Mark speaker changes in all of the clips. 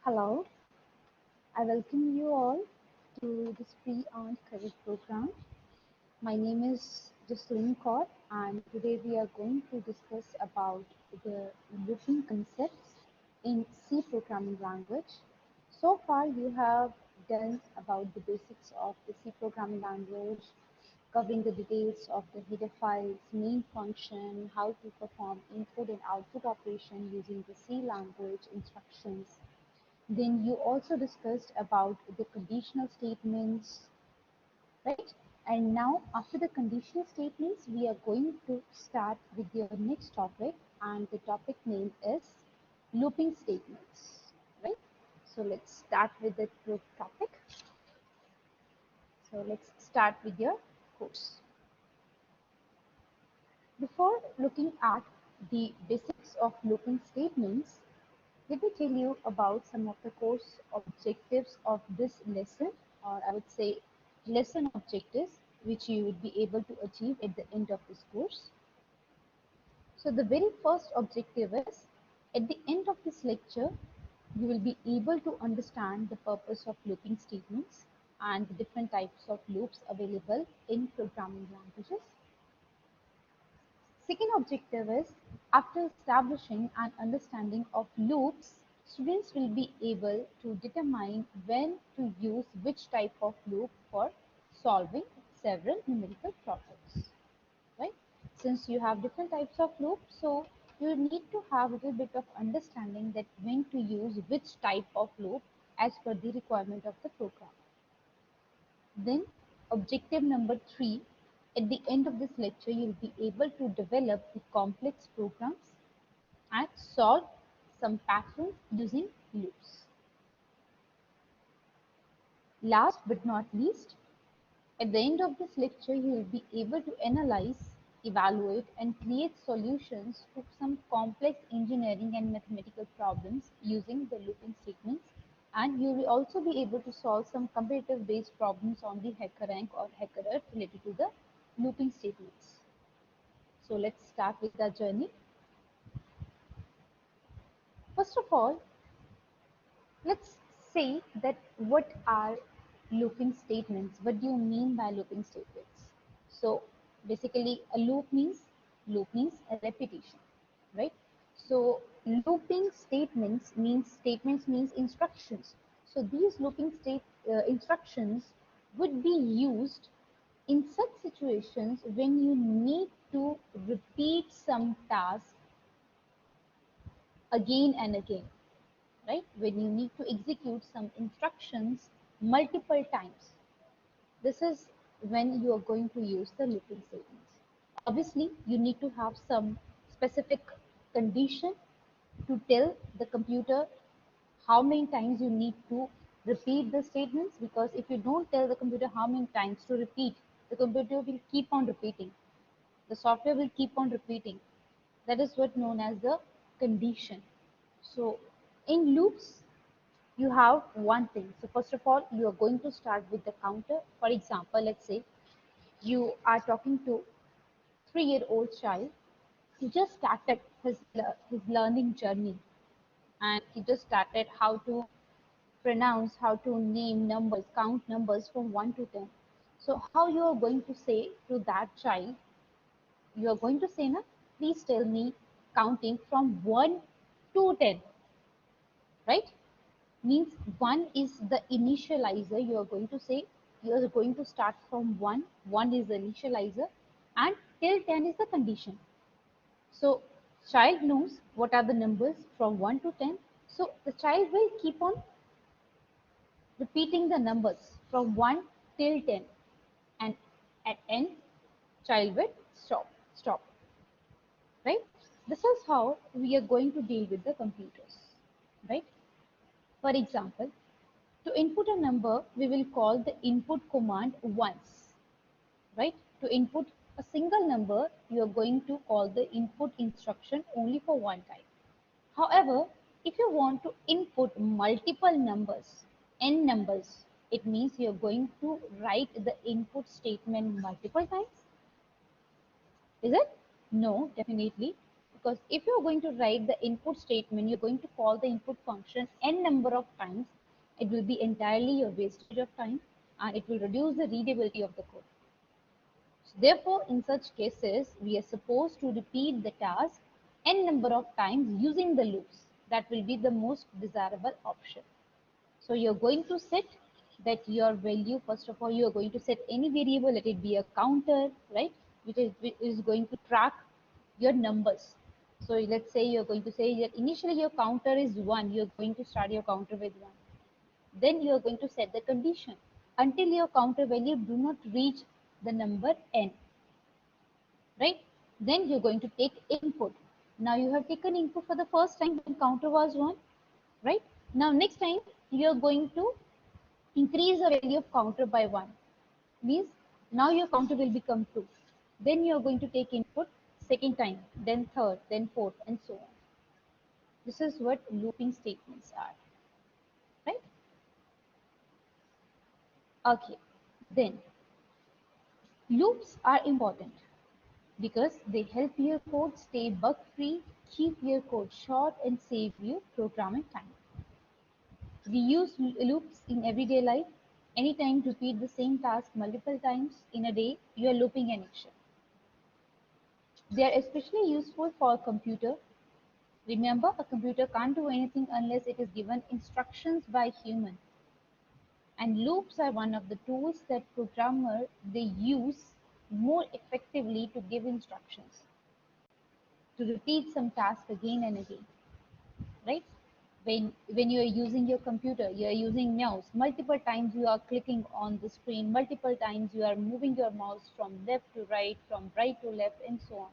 Speaker 1: Hello, I welcome you all to this free on career program. My name is Jocelyn Kaur, and today we are going to discuss about the looping concepts in C programming language. So far, you have done about the basics of the C programming language, covering the details of the header files, main function, how to perform input and output operation using the C language instructions. Then you also discussed about the conditional statements, right? And now after the conditional statements, we are going to start with your next topic, and the topic name is looping statements, right? So let's start with the topic. So let's start with your course. Before looking at the basics of looping statements, let me tell you about some of the course objectives of this lesson, or I would say lesson objectives, which you would be able to achieve at the end of this course. So the very first objective is, at the end of this lecture, you will be able to understand the purpose of looping statements and the different types of loops available in programming languages. Second objective is, after establishing an understanding of loops, students will be able to determine when to use which type of loop for solving several numerical problems, right? Since you have different types of loops, so you need to have a little bit of understanding that when to use which type of loop as per the requirement of the program. Then objective number 3, at the end of this lecture, you'll be able to develop the complex programs and solve some patterns using loops. Last but not least, at the end of this lecture, you will be able to analyze, evaluate, and create solutions to some complex engineering and mathematical problems using the looping statements. And you will also be able to solve some competitive based problems on the HackerRank or HackerEarth related to the looping statements. So let's start with our journey. First of all, let's say that what are looping statements? What do you mean by looping statements? So basically a loop means a repetition, right? So looping statements means instructions. So these looping instructions would be used in such situations when you need to repeat some task again and again, right? When you need to execute some instructions multiple times. This is when you are going to use the looping statements. Obviously, you need to have some specific condition to tell the computer how many times you need to repeat the statements, because if you don't tell the computer how many times to repeat, the computer will keep on repeating. The software will keep on repeating. That is what known as the condition. So in loops, you have one thing. So first of all, you are going to start with the counter. For example, let's say you are talking to 3-year-old child. He just started his learning journey, and he just started how to pronounce, how to name numbers, count numbers from 1 to 10. So how you are going to say to that child? You are going to say, na, please tell me counting from 1 to 10, right? Means 1 is the initializer. You are going to say, you are going to start from 1. 1 is the initializer, and till 10 is the condition. So child knows what are the numbers from 1 to 10. So the child will keep on repeating the numbers from 1 till 10, and at n, child will stop, right? This is how we are going to deal with the computers, right? For example, to input a number, we will call the input command once, right? To input a single number, you are going to call the input instruction only for one time. However, if you want to input multiple numbers, n numbers, it means you are going to write the input statement multiple times. Is it? No, definitely. because if you're going to write the input statement, you're going to call the input function n number of times, it will be entirely your wastage of time and it will reduce the readability of the code. So therefore, in such cases, we are supposed to repeat the task n number of times using the loops. That will be the most desirable option. So you're going to set that your value, first of all, you're going to set any variable, let it be a counter, right? Which is going to track your numbers. So let's say you're going to say that initially your counter is 1, you're going to start your counter with 1. Then you're going to set the condition until your counter value do not reach the number n, right? Then you're going to take input. Now you have taken input for the first time when counter was 1, right? Now next time you're going to increase the value of counter by 1, means now your counter will become 2. Then you're going to take input second time, then third, then fourth, and so on. This is what looping statements are, right? Okay, then loops are important because they help your code stay bug free, keep your code short, and save you programming time. We use loops in everyday life. Anytime you repeat the same task multiple times in a day, you are looping an action. They are especially useful for a computer. Remember, a computer can't do anything unless it is given instructions by human. And loops are one of the tools that programmer they use more effectively to give instructions, to repeat some task again and again, right? When you are using your computer, you are using mouse multiple times, you are clicking on the screen multiple times, you are moving your mouse from left to right, from right to left, and so on.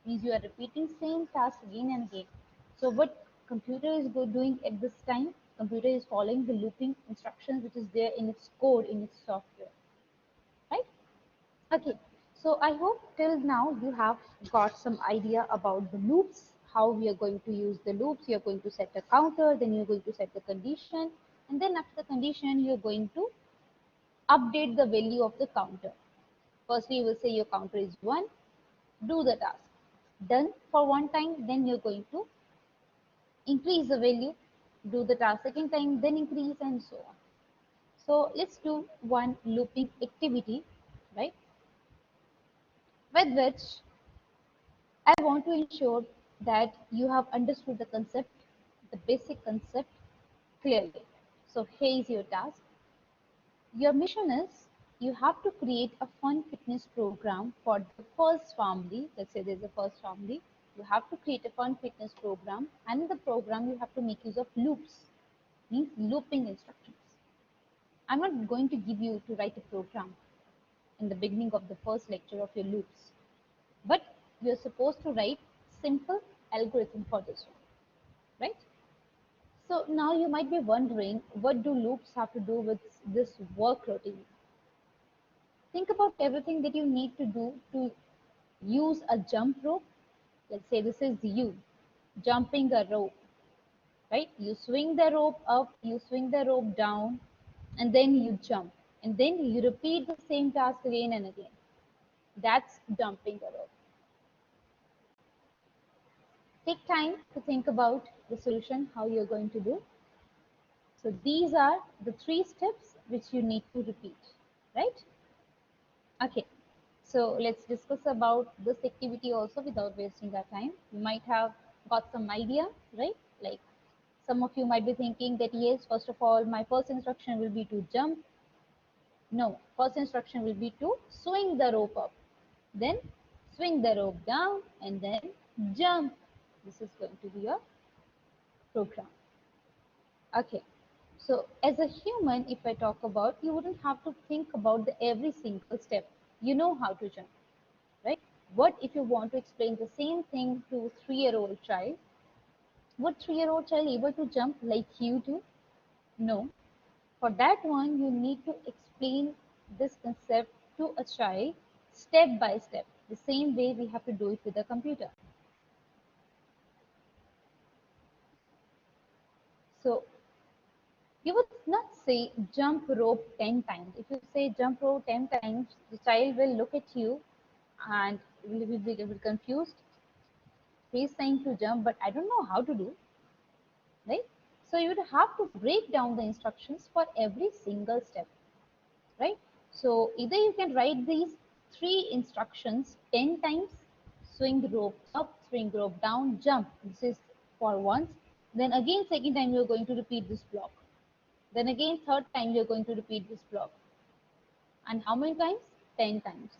Speaker 1: Means you are repeating same task again and again. So what computer is doing at this time, computer is following the looping instructions which is there in its code, in its software, right? Okay, so I hope till now you have got some idea about the loops, how we are going to use the loops. You're going to set a counter, then you're going to set the condition, and then after the condition, you're going to update the value of the counter. Firstly, you will say your counter is 1, do the task. Done for one time, then you're going to increase the value, do the task second time, then increase, and so on. So let's do one looping activity, right? With which I want to ensure that you have understood the concept, the basic concept clearly. So here is your task. Your mission is you have to create a fun fitness program for the first family. Let's say there's a first family. You have to create a fun fitness program, and in the program you have to make use of loops, means looping instructions. I'm not going to give you to write a program in the beginning of the first lecture of your loops, but you're supposed to write simple algorithm for this one, right? So now you might be wondering, what do loops have to do with this work routine? Think about everything that you need to do to use a jump rope. Let's say this is you jumping a rope, right? You swing the rope up, you swing the rope down, and then you jump. And then you repeat the same task again and again. That's jumping a rope. Take time to think about the solution, how you're going to do. So these are the 3 steps which you need to repeat, right? Okay, so let's discuss about this activity also without wasting our time. You might have got some idea, right? Like some of you might be thinking that yes, first of all, my first instruction will be to jump. No, first instruction will be to swing the rope up, then swing the rope down, and then jump. This is going to be your program. Okay, so as a human, if I talk about, you wouldn't have to think about the every single step. You know how to jump, right? What if you want to explain the same thing to 3-year-old child? Would 3-year-old child able to jump like you do? No. For that one, you need to explain this concept to a child step by step, the same way we have to do it with a computer. So you would not say jump rope 10 times. If you say jump rope 10 times, the child will look at you and will be confused. He's saying to jump, but I don't know how to do, right? So you would have to break down the instructions for every single step, right? So either you can write these three instructions 10 times: swing rope up, swing rope down, jump. This is for once. Then again, second time you're going to repeat this block. Then again, third time you're going to repeat this block. And how many times? 10 times.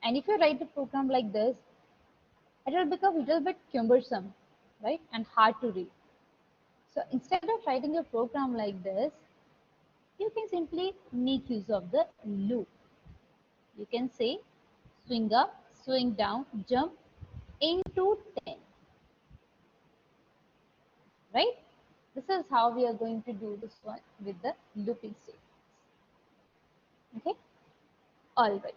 Speaker 1: And if you write the program like this, it will become a little bit cumbersome, right? And hard to read. So instead of writing a program like this, you can simply make use of the loop. You can say swing up, swing down, jump into 10, right? This is how we are going to do this one with the looping statements. Okay, all right.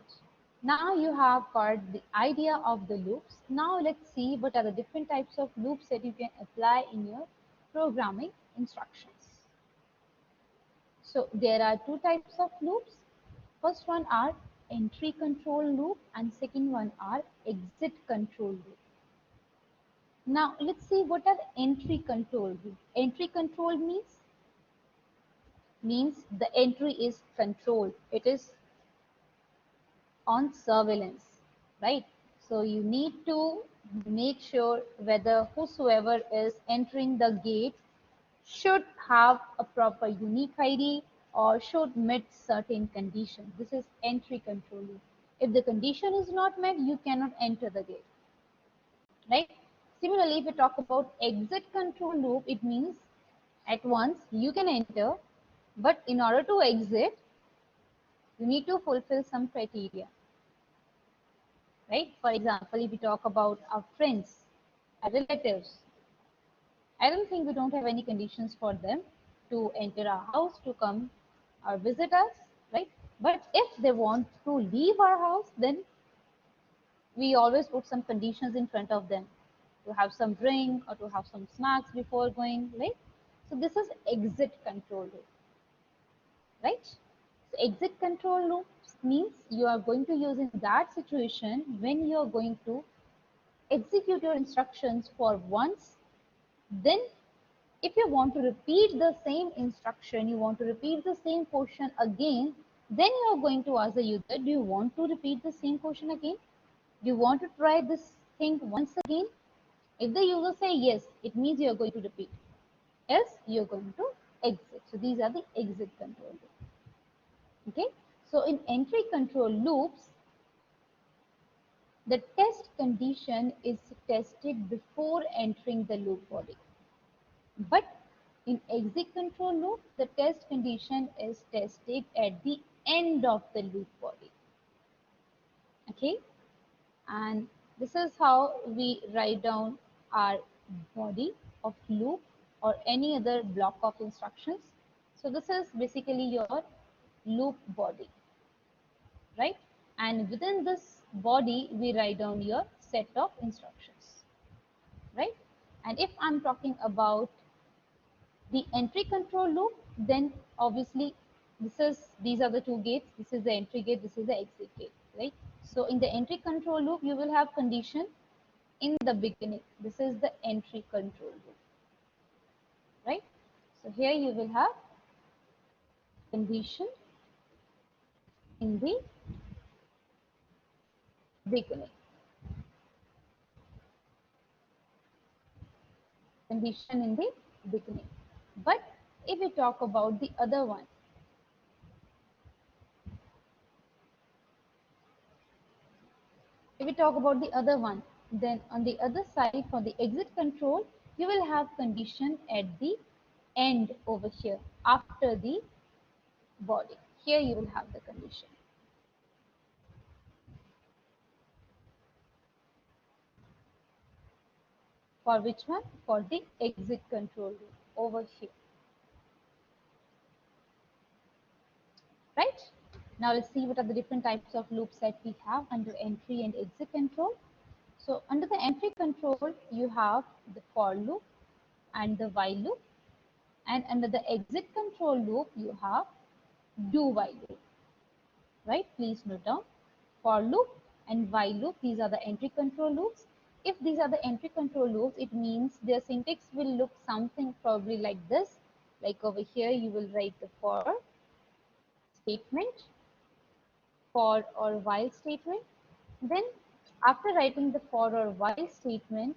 Speaker 1: Now you have got the idea of the loops. Now let's see what are the different types of loops that you can apply in your programming instructions. So there are two types of loops. First one are entry control loop and second one are exit control loop. Now let's see what are entry control loop. Entry control means the entry is controlled. It is on surveillance, right? So you need to make sure whether whosoever is entering the gate should have a proper unique ID or should meet certain conditions. This is entry control loop. If the condition is not met, you cannot enter the gate, right? Similarly, if we talk about exit control loop, it means at once you can enter, but in order to exit, you need to fulfill some criteria, right? For example, if we talk about our friends, our relatives, I don't think we don't have any conditions for them to enter our house, to come or visit us, right? But if they want to leave our house, then we always put some conditions in front of them to have some drink or to have some snacks before going, right? So this is exit control loop, right? So exit control loop means you are going to use in that situation when you are going to execute your instructions for once. Then if you want to repeat the same instruction, you want to repeat the same portion again, then you are going to ask the user, do you want to repeat the same portion again? Do you want to try this thing once again? If the user say yes, it means you are going to repeat. Else, you are going to exit. So these are the exit control loops. Okay. So in entry control loops, the test condition is tested before entering the loop body. But in exit control loop, the test condition is tested at the end of the loop body. Okay, and this is how we write down our body of loop or any other block of instructions. So this is basically your loop body, right? And within this body, we write down your set of instructions, right? And if I'm talking about the entry control loop, then obviously these are the two gates. This is the entry gate, this is the exit gate, right? So in the entry control loop, you will have condition in the beginning. This is the entry control loop, right? So here you will have condition in the beginning, condition in the beginning. But if we talk about the other one, if we talk about the other one, then on the other side for the exit control, you will have condition at the end over here after the body. Here you will have the condition. For which one? For the exit control loop over here. Right? Now let's see what are the different types of loops that we have under entry and exit control. So under the entry control, you have the for loop and the while loop. And under the exit control loop, you have do while loop. Right? Please note down for loop and while loop. These are the entry control loops. If these are the entry control loops, it means their syntax will look something probably like this. Like over here, you will write the for statement, for or while statement. Then after writing the for or while statement,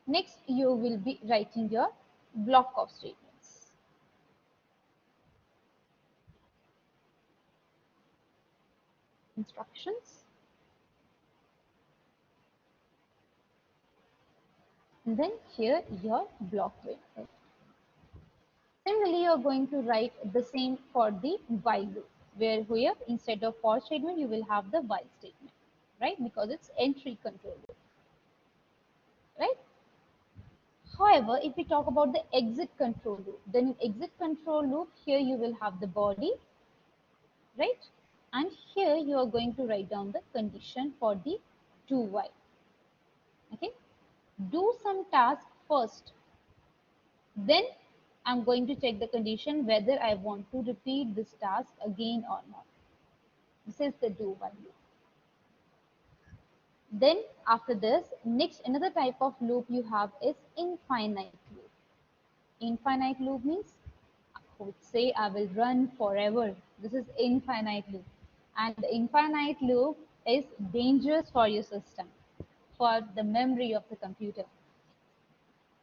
Speaker 1: next you will be writing your block of statements. Instructions. And then here your block will be. Similarly, you're going to write the same for the while loop, where here instead of for statement, you will have the while statement, right? Because it's entry control loop, right? However, if we talk about the exit control loop, then in exit control loop, here you will have the body, right? And here you are going to write down the condition for the do while, okay? Do some task first, then I'm going to check the condition whether I want to repeat this task again or not. This is the do while loop. Then after this, next another type of loop you have is infinite loop. Infinite loop means I would say I will run forever. This is infinite loop. And the infinite loop is dangerous for your system, for the memory of the computer.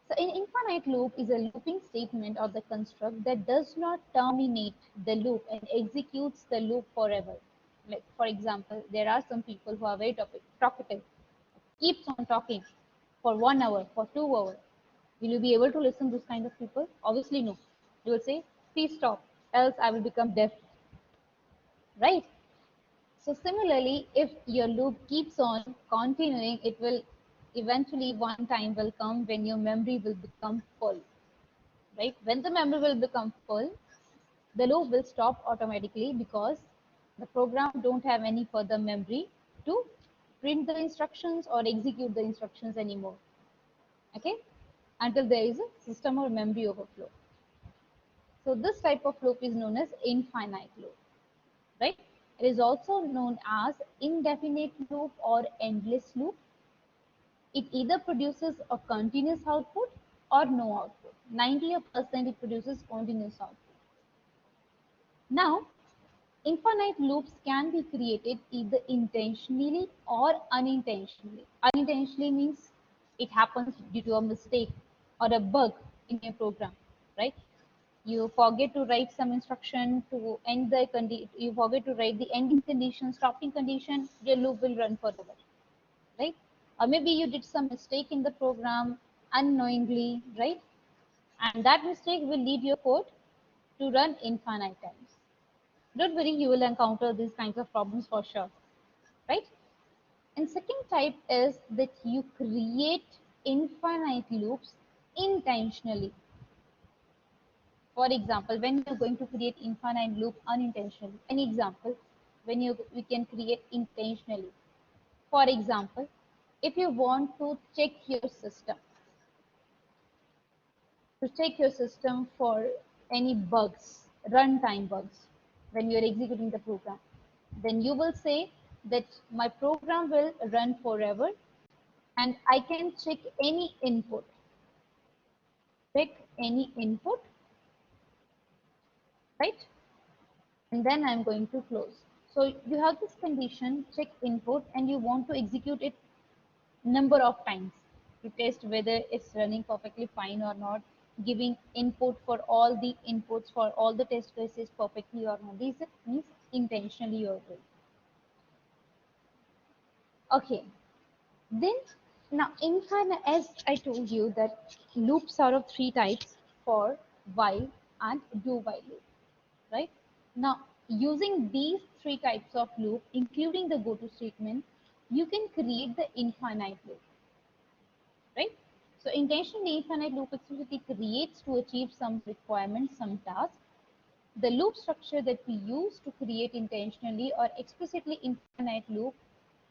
Speaker 1: So an infinite loop is a looping statement or the construct that does not terminate the loop and executes the loop forever. Like for example, there are some people who are very talkative, keeps on talking for 1 hour, for 2 hours. Will you be able to listen to this kind of people? Obviously no. You will say, please stop, else I will become deaf, right? So similarly, if your loop keeps on continuing, it will eventually one time will come when your memory will become full, right? When the memory will become full, the loop will stop automatically because the program don't have any further memory to print the instructions or execute the instructions anymore, okay? Until there is a system or memory overflow. So this type of loop is known as infinite loop, right? It is also known as indefinite loop or endless loop. It either produces a continuous output or no output. 90% it produces continuous output. Now, infinite loops can be created either intentionally or unintentionally. Unintentionally means it happens due to a mistake or a bug in your program, right? You forget to write some instruction to end the you forget to write the ending condition, stopping condition, your loop will run forever, right? Or maybe you did some mistake in the program unknowingly, right? And that mistake will lead your code to run infinite times. Don't worry, you will encounter these kinds of problems for sure, right? And second type is that you create infinite loops intentionally. For example, when you're going to create infinite loop unintentionally, an example, when we can create intentionally. For example, if you want to check your system for any bugs, runtime bugs, when you're executing the program, then you will say that my program will run forever and I can check any input, right? And then I'm going to close. So you have this condition, check input, and you want to execute it number of times to test whether it's running perfectly fine or not, giving input for all the inputs for all the test cases perfectly or not. This means intentionally you're doing. Okay, then now infinite, as I told you that loops are of three types: for, while, and do while loop, right? Now using these three types of loop, including the go to statement, you can create the infinite loop, right? So intentionally infinite loop explicitly creates to achieve some requirements, some task. The loop structure that we use to create intentionally or explicitly infinite loop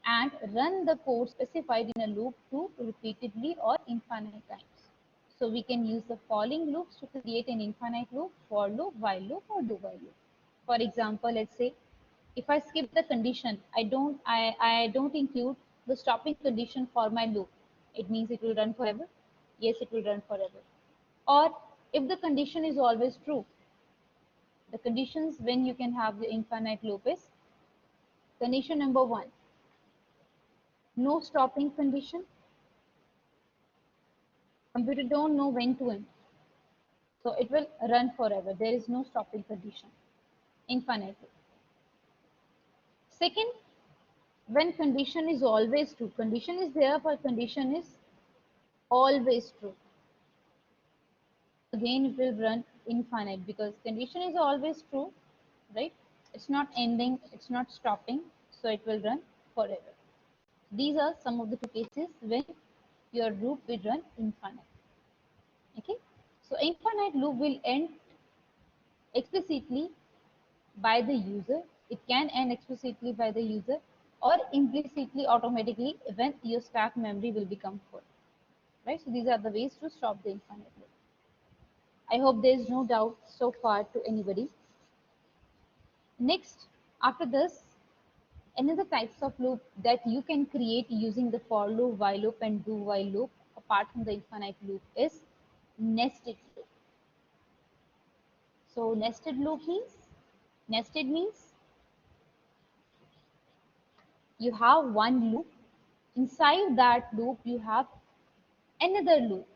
Speaker 1: and run the code specified in a loop to repeatedly or infinite times. So we can use the following loops to create an infinite loop: for loop, while loop, or do while loop. For example, let's say if I skip the condition, I don't include the stopping condition for my loop. It means it will run forever. Yes, it will run forever. Or if the condition is always true, the conditions when you can have the infinite loop is condition number one, no stopping condition. Computer don't know when to end. So it will run forever. There is no stopping condition, infinitely. Second, when condition is always true, condition is there, but condition is always true. Again, it will run infinite because condition is always true, right? It's not ending, it's not stopping, so it will run forever. These are some of the two cases when your loop will run infinite. Okay, so infinite loop will end explicitly by the user. It can end explicitly by the user or implicitly automatically when your stack memory will become full. Right? So these are the ways to stop the infinite loop. I hope there is no doubt so far to anybody. Next, after this, another types of loop that you can create using the for loop, while loop, and do while loop, apart from the infinite loop, is nested loop. So nested means you have one loop. Inside that loop, you have another loop,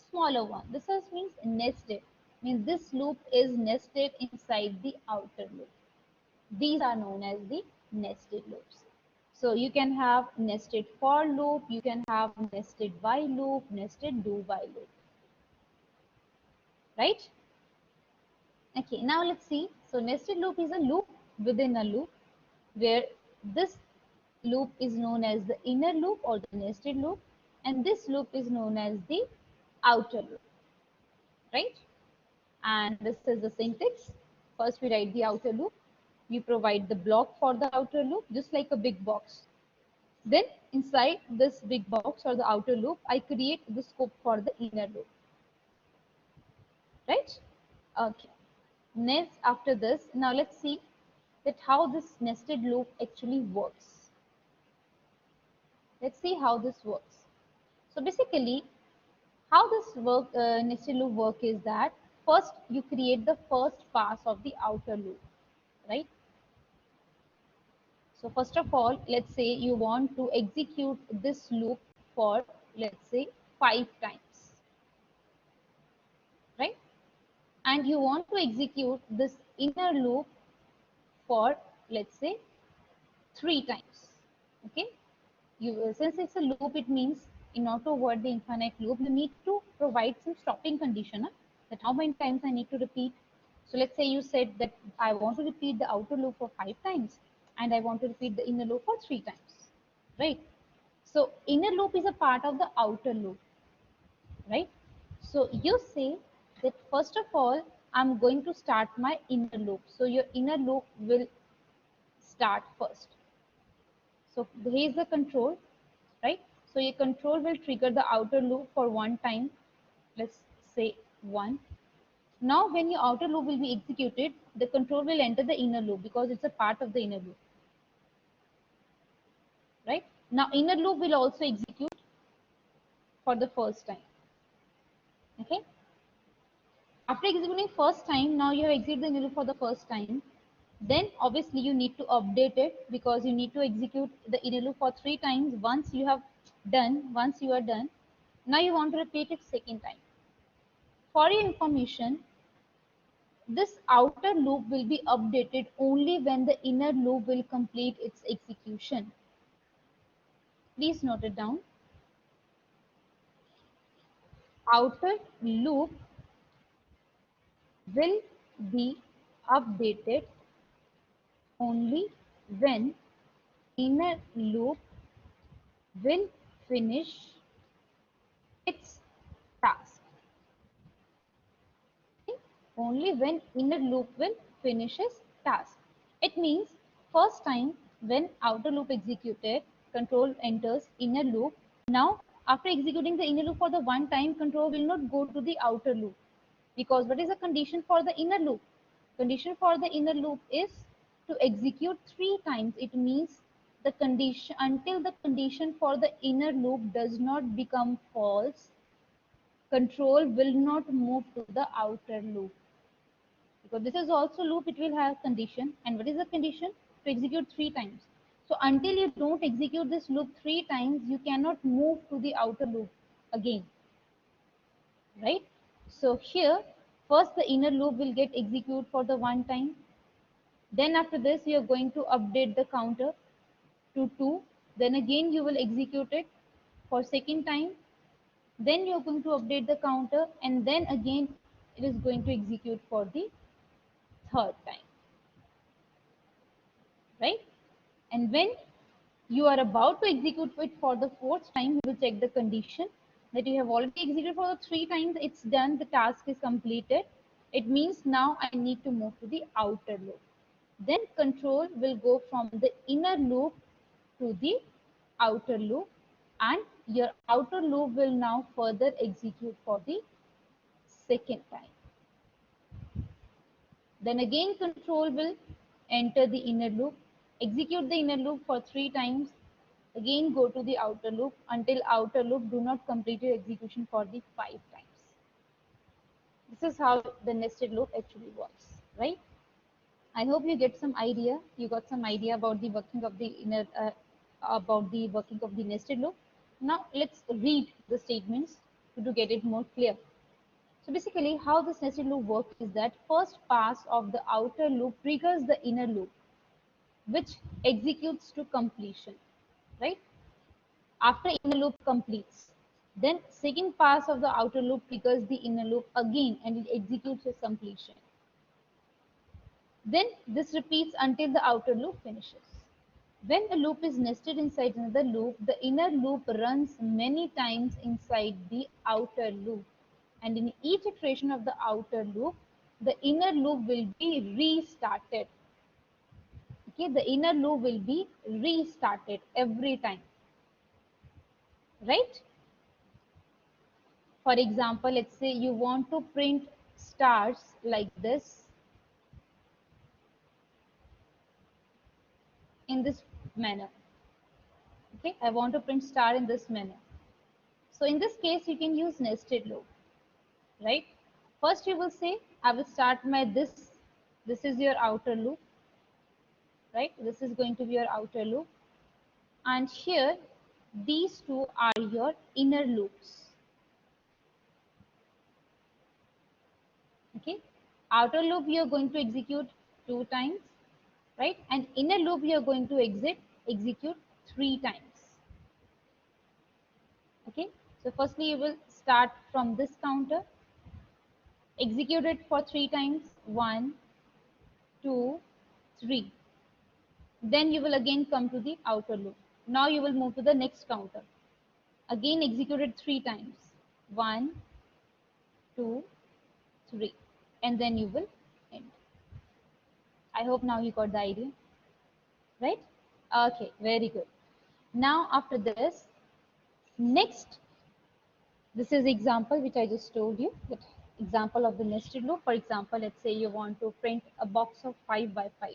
Speaker 1: smaller one. This is means nested. Means this loop is nested inside the outer loop. These are known as the nested loops. So you can have nested for loop, you can have nested while loop, nested do while loop, right? Okay, now let's see. So nested loop is a loop within a loop where this loop is known as the inner loop or the nested loop, and this loop is known as the outer loop, right? And this is the syntax. First we write the outer loop. We provide the block for the outer loop, just like a big box. Then inside this big box or the outer loop, I create the scope for the inner loop, right? Okay. Next, after this, now let's see that how this nested loop actually works. Let's see how this works. So basically, how this nested loop work is that first you create the first pass of the outer loop, right? So first of all, let's say you want to execute this loop for, let's say, 5 times, right? And you want to execute this inner loop for, let's say, 3 times. Okay, you since it's a loop, it means in order to avoid the infinite loop, you need to provide some stopping condition, that how many times I need to repeat. So let's say you said that I want to repeat the outer loop for 5 times and I want to repeat the inner loop for 3 times, right? So inner loop is a part of the outer loop, right? So you say that first of all, I'm going to start my inner loop. So your inner loop will start first. So here is the control, right? So your control will trigger the outer loop for 1 time. Let's say 1. Now when your outer loop will be executed, the control will enter the inner loop because it's a part of the inner loop, right? Now inner loop will also execute for the first time. Okay. After executing first time, now you have executed the inner loop for the first time. Then obviously you need to update it because you need to execute the inner loop for 3 times. Once you are done, now you want to repeat it second time. For your information, this outer loop will be updated only when the inner loop will complete its execution. Please note it down. Outer loop will be updated only when inner loop will finish its task. Okay? Only when inner loop will finish its task. It means first time when outer loop executed, control enters inner loop. Now after executing the inner loop for the 1 time, control will not go to the outer loop because what is the condition for the inner loop? Condition for the inner loop is to execute 3 times. It means the condition until the condition for the inner loop does not become false, control will not move to the outer loop. Because this is also loop, it will have condition. And what is the condition? To execute 3 times. So until you don't execute this loop 3 times, you cannot move to the outer loop again, right? So here, first the inner loop will get executed for the 1 time. Then after this, you are going to update the counter to 2. Then again, you will execute it for second time. Then you are going to update the counter, and then again, it is going to execute for the third time, right? And when you are about to execute it for the fourth time, you will check the condition that you have already executed for the 3 times. It's done. The task is completed. It means now I need to move to the outer loop. Then control will go from the inner loop to the outer loop, and your outer loop will now further execute for the second time. Then again control will enter the inner loop, execute the inner loop for 3 times, again go to the outer loop until outer loop do not complete your execution for the 5 times. This is how the nested loop actually works, right? I hope you get some idea. You got some idea about the working of the nested loop. Now let's read the statements to get it more clear. So basically, how this nested loop works is that first pass of the outer loop triggers the inner loop, which executes to completion, right? After inner loop completes, then second pass of the outer loop triggers the inner loop again and it executes its completion. Then this repeats until the outer loop finishes. When a loop is nested inside another loop, the inner loop runs many times inside the outer loop. And in each iteration of the outer loop, the inner loop will be restarted. Okay, the inner loop will be restarted every time, right? For example, let's say you want to print stars like this in this manner. Okay, I want to print star in this manner. So in this case, you can use nested loop, right? First, you will say, I will start my this. This is your outer loop, right? This is going to be your outer loop. And here, these two are your inner loops. Okay, outer loop you are going to execute 2 times, right? And inner loop you are going to execute 3 times. Okay, so firstly you will start from this counter, execute it for 3 times, 1, 2, 3. Then you will again come to the outer loop. Now you will move to the next counter. Again execute it 3 times, 1, 2, 3, and then you will end. I hope now you got the idea, right? Okay, very good. Now after this, next, this is example which I just told you, that example of the nested loop. For example, let's say you want to print a box of 5 by 5,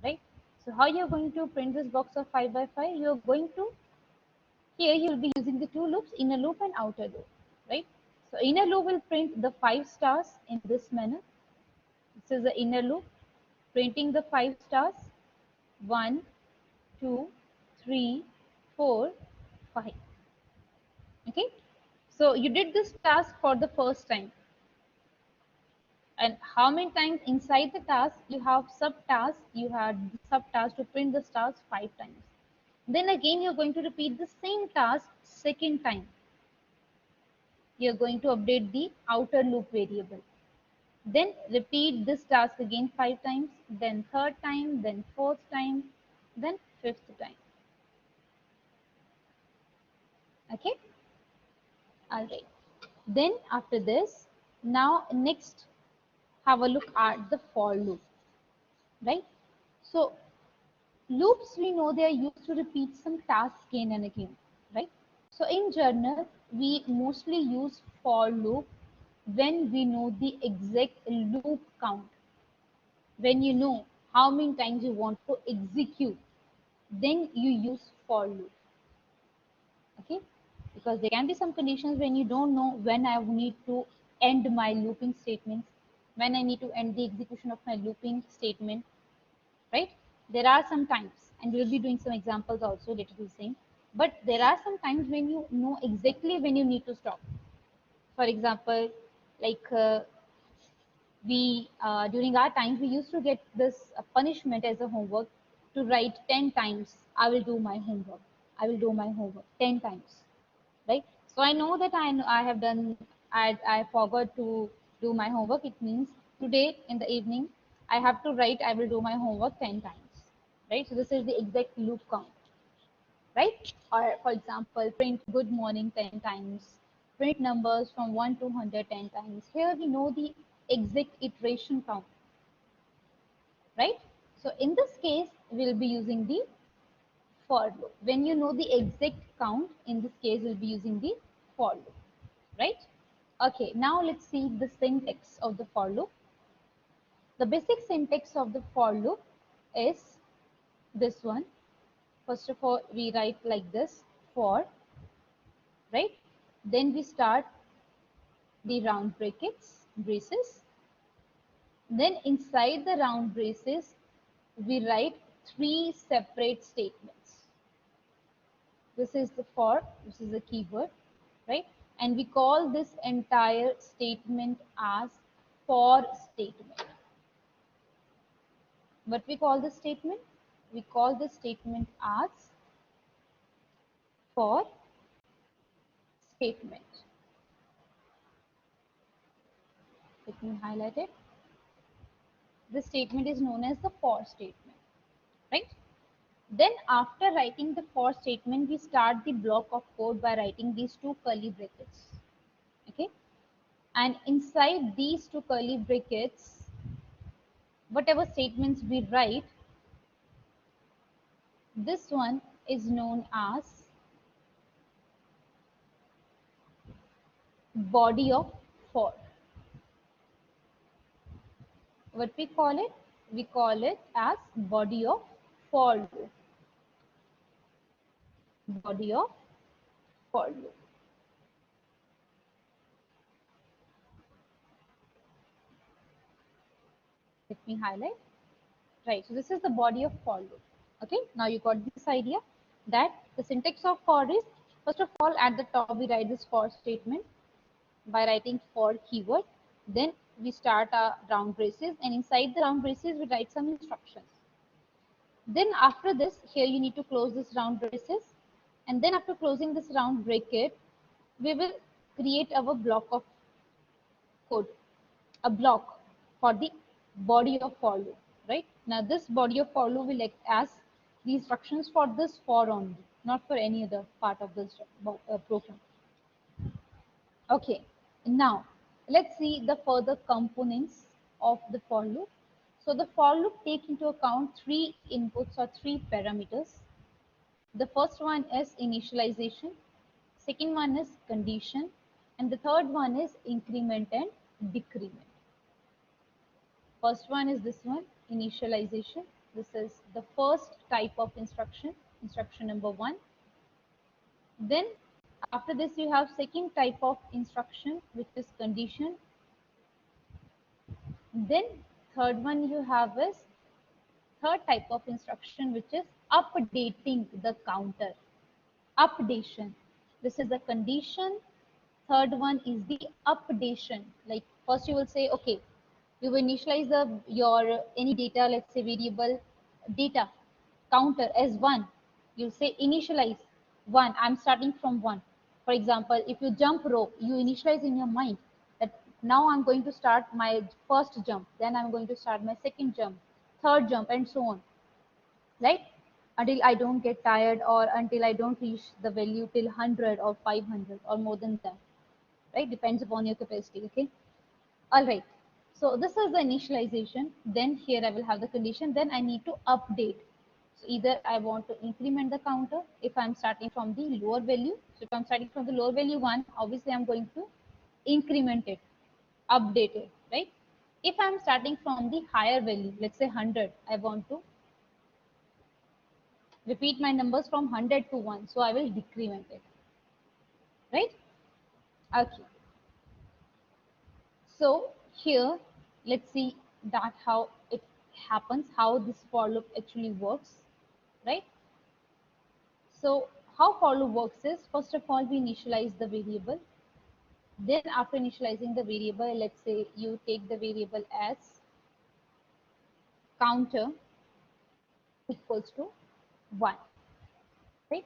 Speaker 1: right? So how you're going to print this box of 5 by 5? You're going to, here you'll be using the two loops, inner loop and outer loop, right? So inner loop will print the 5 stars in this manner. This is the inner loop, printing the 5 stars, 1, 2, 3, 4, 5. Okay, so you did this task for the first time, and how many times inside the task you have subtask, you had subtask to print the stars 5 times. Then again you're going to repeat the same task second time. You're going to update the outer loop variable, then repeat this task again 5 times, then third time, then fourth time, then fifth time. Okay, all right. Then after this, now next have a look at the for loop, right? So loops, we know they are used to repeat some tasks again and again, right? So in journal, we mostly use for loop when we know the exact loop count, when you know how many times you want to execute. then you use for loop. Okay, because there can be some conditions when you don't know when I need to end my looping statements, when I need to end the execution of my looping statement, right? There are some times, and we'll be doing some examples also later to the same, but there are some times when you know exactly when you need to stop. For example, like we during our times we used to get this punishment as a homework to write 10 times I will do my homework, I will do my homework 10 times, right? So I know that I have done, I forgot to do my homework. It means today in the evening I have to write I will do my homework 10 times, right? So this is the exact loop count, right? Or for example, print good morning 10 times, print numbers from 1 to 100 10 times. Here we know the exact iteration count, right? So in this case, we'll be using the for loop. When you know the exact count, in this case, we'll be using the for loop, right? Okay, now let's see the syntax of the for loop. The basic syntax of the for loop is this one. First of all, we write like this, for, right? Then we start the round braces. Then inside the round braces, we write three separate statements. This is the for, this is the keyword, right? And we call this entire statement as for statement. What we call this statement? We call this statement as for statement. Let me highlight it. This statement is known as the for statement, right? Then after writing the for statement, we start the block of code by writing these two curly brackets, okay? And inside these two curly brackets, whatever statements we write, this one is known as body of for. What we call it? We call it as body of for loop. Body of for loop. Let me highlight. Right, so this is the body of for loop. Okay, now you got this idea that the syntax of for is, first of all, at the top we write this for statement by writing for keyword. Then we start our round braces, and inside the round braces we write some instructions. Then after this, here you need to close this round braces, and then after closing this round bracket, we will create our block of code, a block for the body of for loop, right? Now this body of for loop will act as the instructions for this for only, not for any other part of this program. Okay, now let's see the further components of the for loop. So the for loop take into account three inputs or three parameters. The first one is initialization, second one is condition, and the third one is increment and decrement. First one is this one, initialization. This is the first type of instruction, instruction number one. Then after this you have second type of instruction, which is condition. Then third one you have is third type of instruction, which is updating the counter. Updation. This is the condition. Third one is the updation. Like first you will say, okay, you will initialize your any data, let's say variable data counter as 1. You say initialize 1. I'm starting from 1. For example, if you jump rope, you initialize in your mind that now I'm going to start my first jump, then I'm going to start my second jump, third jump, and so on, right? Until I don't get tired or until I don't reach the value till 100 or 500 or more than that, right? Depends upon your capacity, okay? All right. So this is the initialization. Then here I will have the condition. Then I need to update. So either I want to increment the counter if I'm starting from the lower value. So if I'm starting from the lower value 1, obviously I'm going to increment it, update it, right? If I'm starting from the higher value, let's say 100, I want to repeat my numbers from 100 to 1. So I will decrement it, right? Okay. So here, let's see that how it happens, how this for loop actually works, right? So how for loop works is, first of all, we initialize the variable. Then after initializing the variable, let's say you take the variable as counter equals to 1, right?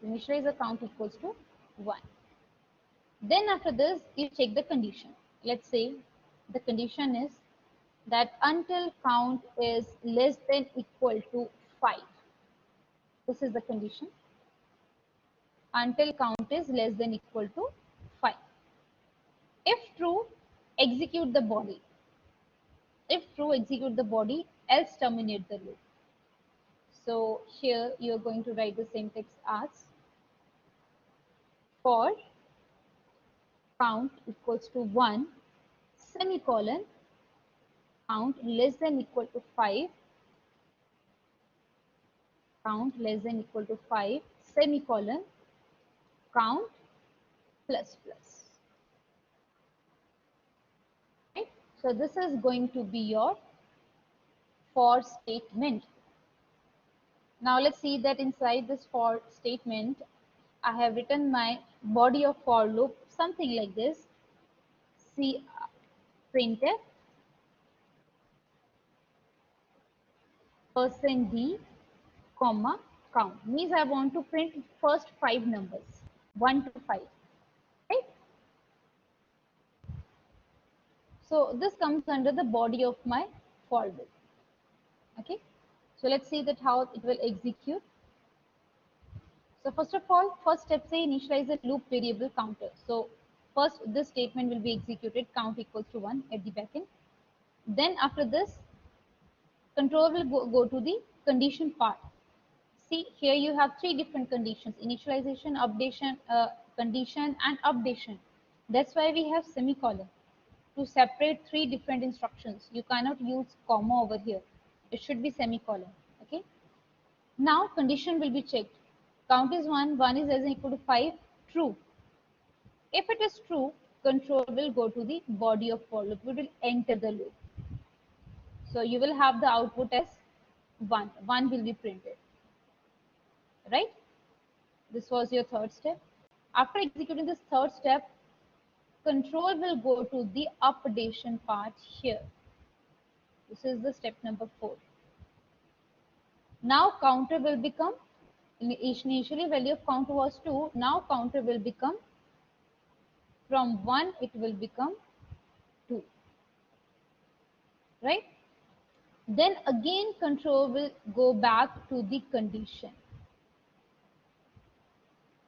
Speaker 1: Initialize the count equals to 1. Then after this, you check the condition. Let's say the condition is that until count is less than equal to 5. This is the condition. Until count is less than equal to 5. If true, execute the body. If true, execute the body, else terminate the loop. So here you are going to write the same text as for count equals to 1, semicolon, count less than equal to 5, count less than equal to 5, semicolon, count plus plus. Right? So this is going to be your for statement. Now let's see that inside this for statement, I have written my body of for loop something like this. See printf %d comma count means I want to print first 5 numbers 1 to 5, right? So this comes under the body of my for loop. Okay, so let's see that how it will execute. So first of all, first step say initialize the loop variable counter. So first this statement will be executed, count equals to 1 at the backend. Then after this, control will go to the condition part. See here you have 3 different conditions: initialization, updation, condition and updation. That's why we have semicolon to separate 3 different instructions. You cannot use comma over here. It should be semicolon. Okay. Now condition will be checked. Count is 1, 1 is less than equal to 5, true. If it is true, control will go to the body of for loop. We will enter the loop. So you will have the output as 1. 1 will be printed. Right? This was your third step. After executing this third step, control will go to the updation part here. This is the step number 4. Now counter will become, initially value of count was 2. Now counter will become, from 1 it will become 2. Right? Then again control will go back to the condition.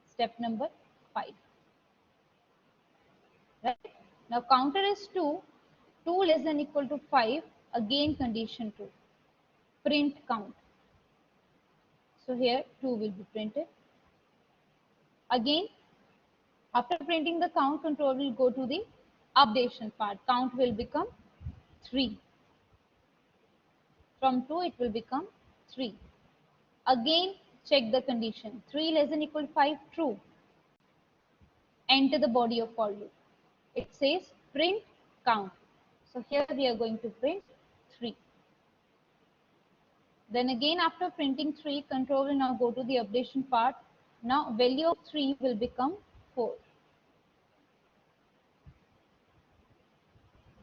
Speaker 1: Step number 5. Right? Now counter is 2. 2 less than equal to 5. Again condition 2. Print count. So here 2 will be printed. Again, after printing the count, control will go to the updation part. Count will become 3. From 2 it will become 3. Again check the condition. 3 less than equal to 5, true. Enter the body of for loop. It says print count. So here we are going to print 3. Then again after printing 3, control will now go to the updation part. Now value of 3 will become 4.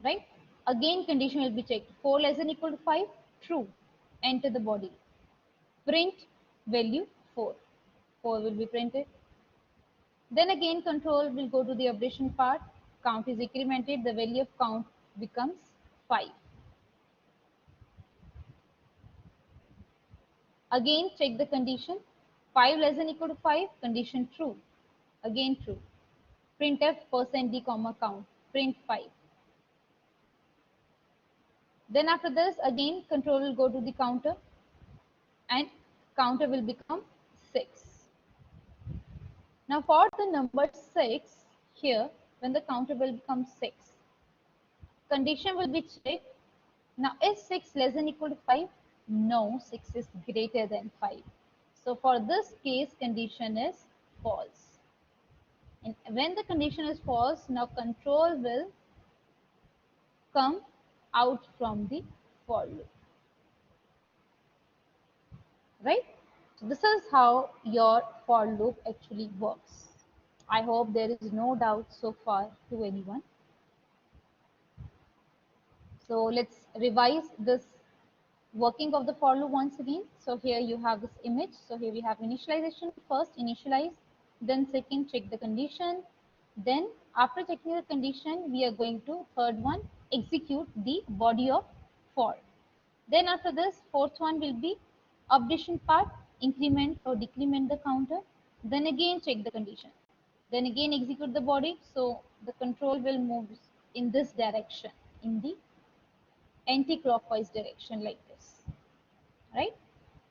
Speaker 1: Right? Again condition will be checked. 4 less than equal to 5, true. Enter the body. Print value 4. 4 will be printed. Then again control will go to the updation part. Count is incremented. The value of count becomes 5. Again check the condition. 5 less than equal to 5, condition true. Again true. Printf %d comma count. Print 5. Then after this again control will go to the counter and counter will become 6. Now for the number 6 here, when the counter will become 6, condition will be checked. Now is 6 less than equal to 5? No, 6 is greater than 5. So for this case, condition is false. And when the condition is false, now control will come out from the for loop, right? So this is how your for loop actually works. I hope there is no doubt so far to anyone. So let's revise this working of the for loop once again. So here you have this image. So here we have initialization. First initialize, then second check the condition. Then after checking the condition, we are going to third one execute the body of for. Then after this, fourth one will be updation part, increment or decrement the counter. Then again check the condition. Then again execute the body. So the control will move in this direction, in the anti-clockwise direction like this, right?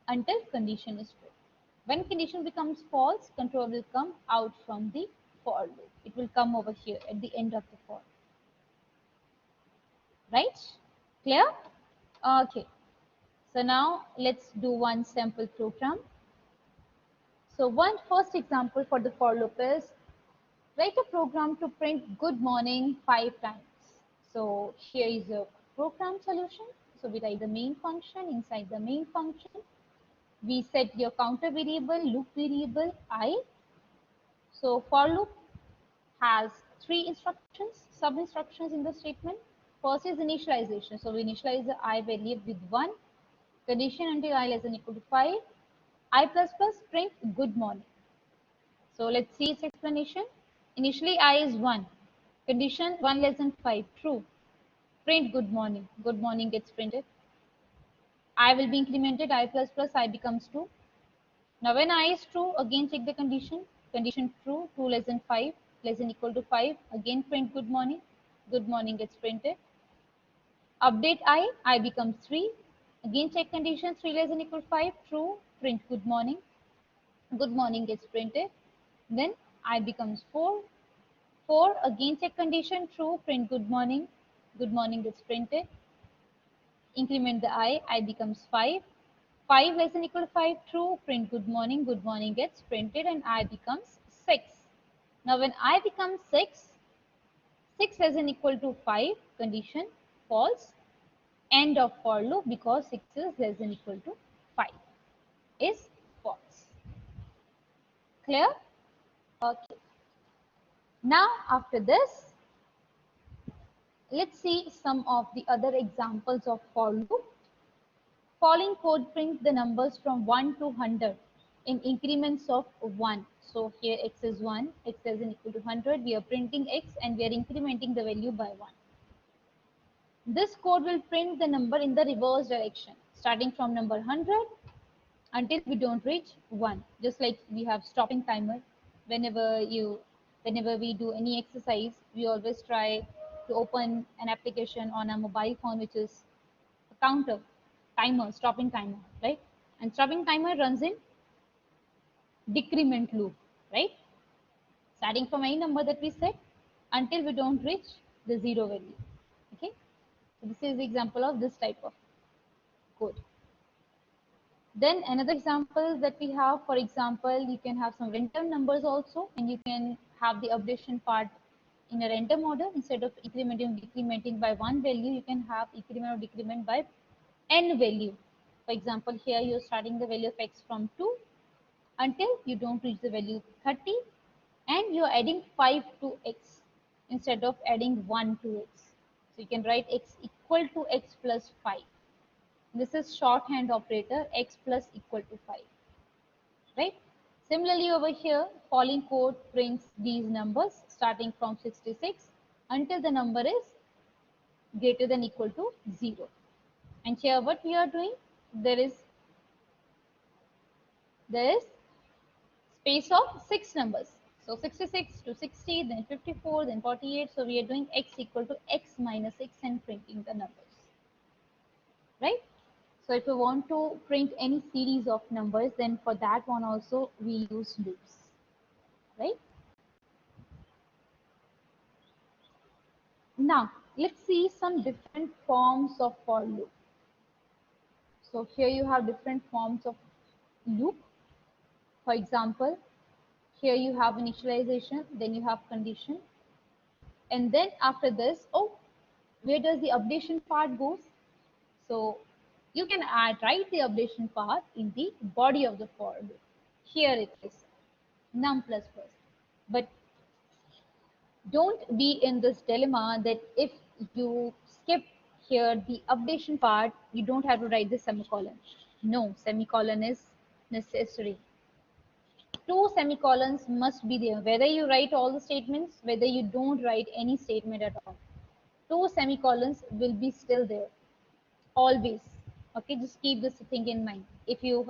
Speaker 1: Until condition is true. When condition becomes false, control will come out from the for loop. It will come over here at the end of the for, right? Clear? Okay. So now let's do one sample program. So one first example for the for loop is write a program to print good morning 5 times. So here is a program solution. So we write the main function. Inside the main function, we set your counter variable, loop variable I. So for loop has three instructions, sub instructions in the statement. First is initialization. So we initialize the I value with 1. Condition until I less than equal to 5. I plus plus print good morning. So let's see its explanation. Initially I is 1. Condition 1 less than 5. True. Print good morning. Good morning gets printed. I will be incremented. I plus plus I becomes 2. Now when I is true, again check the condition. Condition true, 2 less than 5, less than equal to 5. Again print good morning. Good morning gets printed. Update I becomes 3. Again check condition, 3 less than equal to 5, true, print good morning. Good morning gets printed. Then I becomes 4. 4, again check condition, true, print good morning. Good morning gets printed. Increment the I becomes 5. 5 less than equal to 5, true, print good morning gets printed and I becomes 6. Now when I becomes 6, 6 less than equal to 5, condition false, end of for loop because 6 is less than equal to 5 is false. Clear? Okay. Now after this, let's see some of the other examples of for loop. Following code prints the numbers from 1 to 100 in increments of 1. So here x is 1, x is equal to 100. We are printing x and we are incrementing the value by 1. This code will print the number in the reverse direction, starting from number 100 until we don't reach 1. Just like we have stopping timer. Whenever we do any exercise, we always try to open an application on a mobile phone which is counter, timer, stopping timer, right? And stopping timer runs in decrement loop, right? Starting from any number that we set until we don't reach the zero value. Okay, so this is the example of this type of code. Then another example that we have, for example, you can have some random numbers also, and you can have the updation part in a random order. Instead of incrementing or decrementing by one value, you can have increment or decrement by n value. For example, here you're starting the value of x from 2 until you don't reach the value 30, and you're adding 5 to x instead of adding 1 to x. So you can write x equal to x plus 5. This is shorthand operator, x plus equal to 5, right? Similarly over here, following code prints these numbers starting from 66 until the number is greater than equal to 0. And here what we are doing, there is space of 6 numbers. So 66 to 60, then 54, then 48. So we are doing x equal to x minus 6 and printing the numbers, right? So if you want to print any series of numbers, then for that one also we use loops, right? Now let's see some different forms of for loop. So here you have different forms of loop. For example, here you have initialization, then you have condition, and then after this, oh, where does the updation part goes? So you can write the updation part in the body of the for loop. Here it is, num plus plus. But don't be in this dilemma that if you skip here the updation part, you don't have to write the semicolon. No, semicolon is necessary. Two semicolons must be there, whether you write all the statements, whether you don't write any statement at all. Two semicolons will be still there, always. Okay, just keep this thing in mind. If you're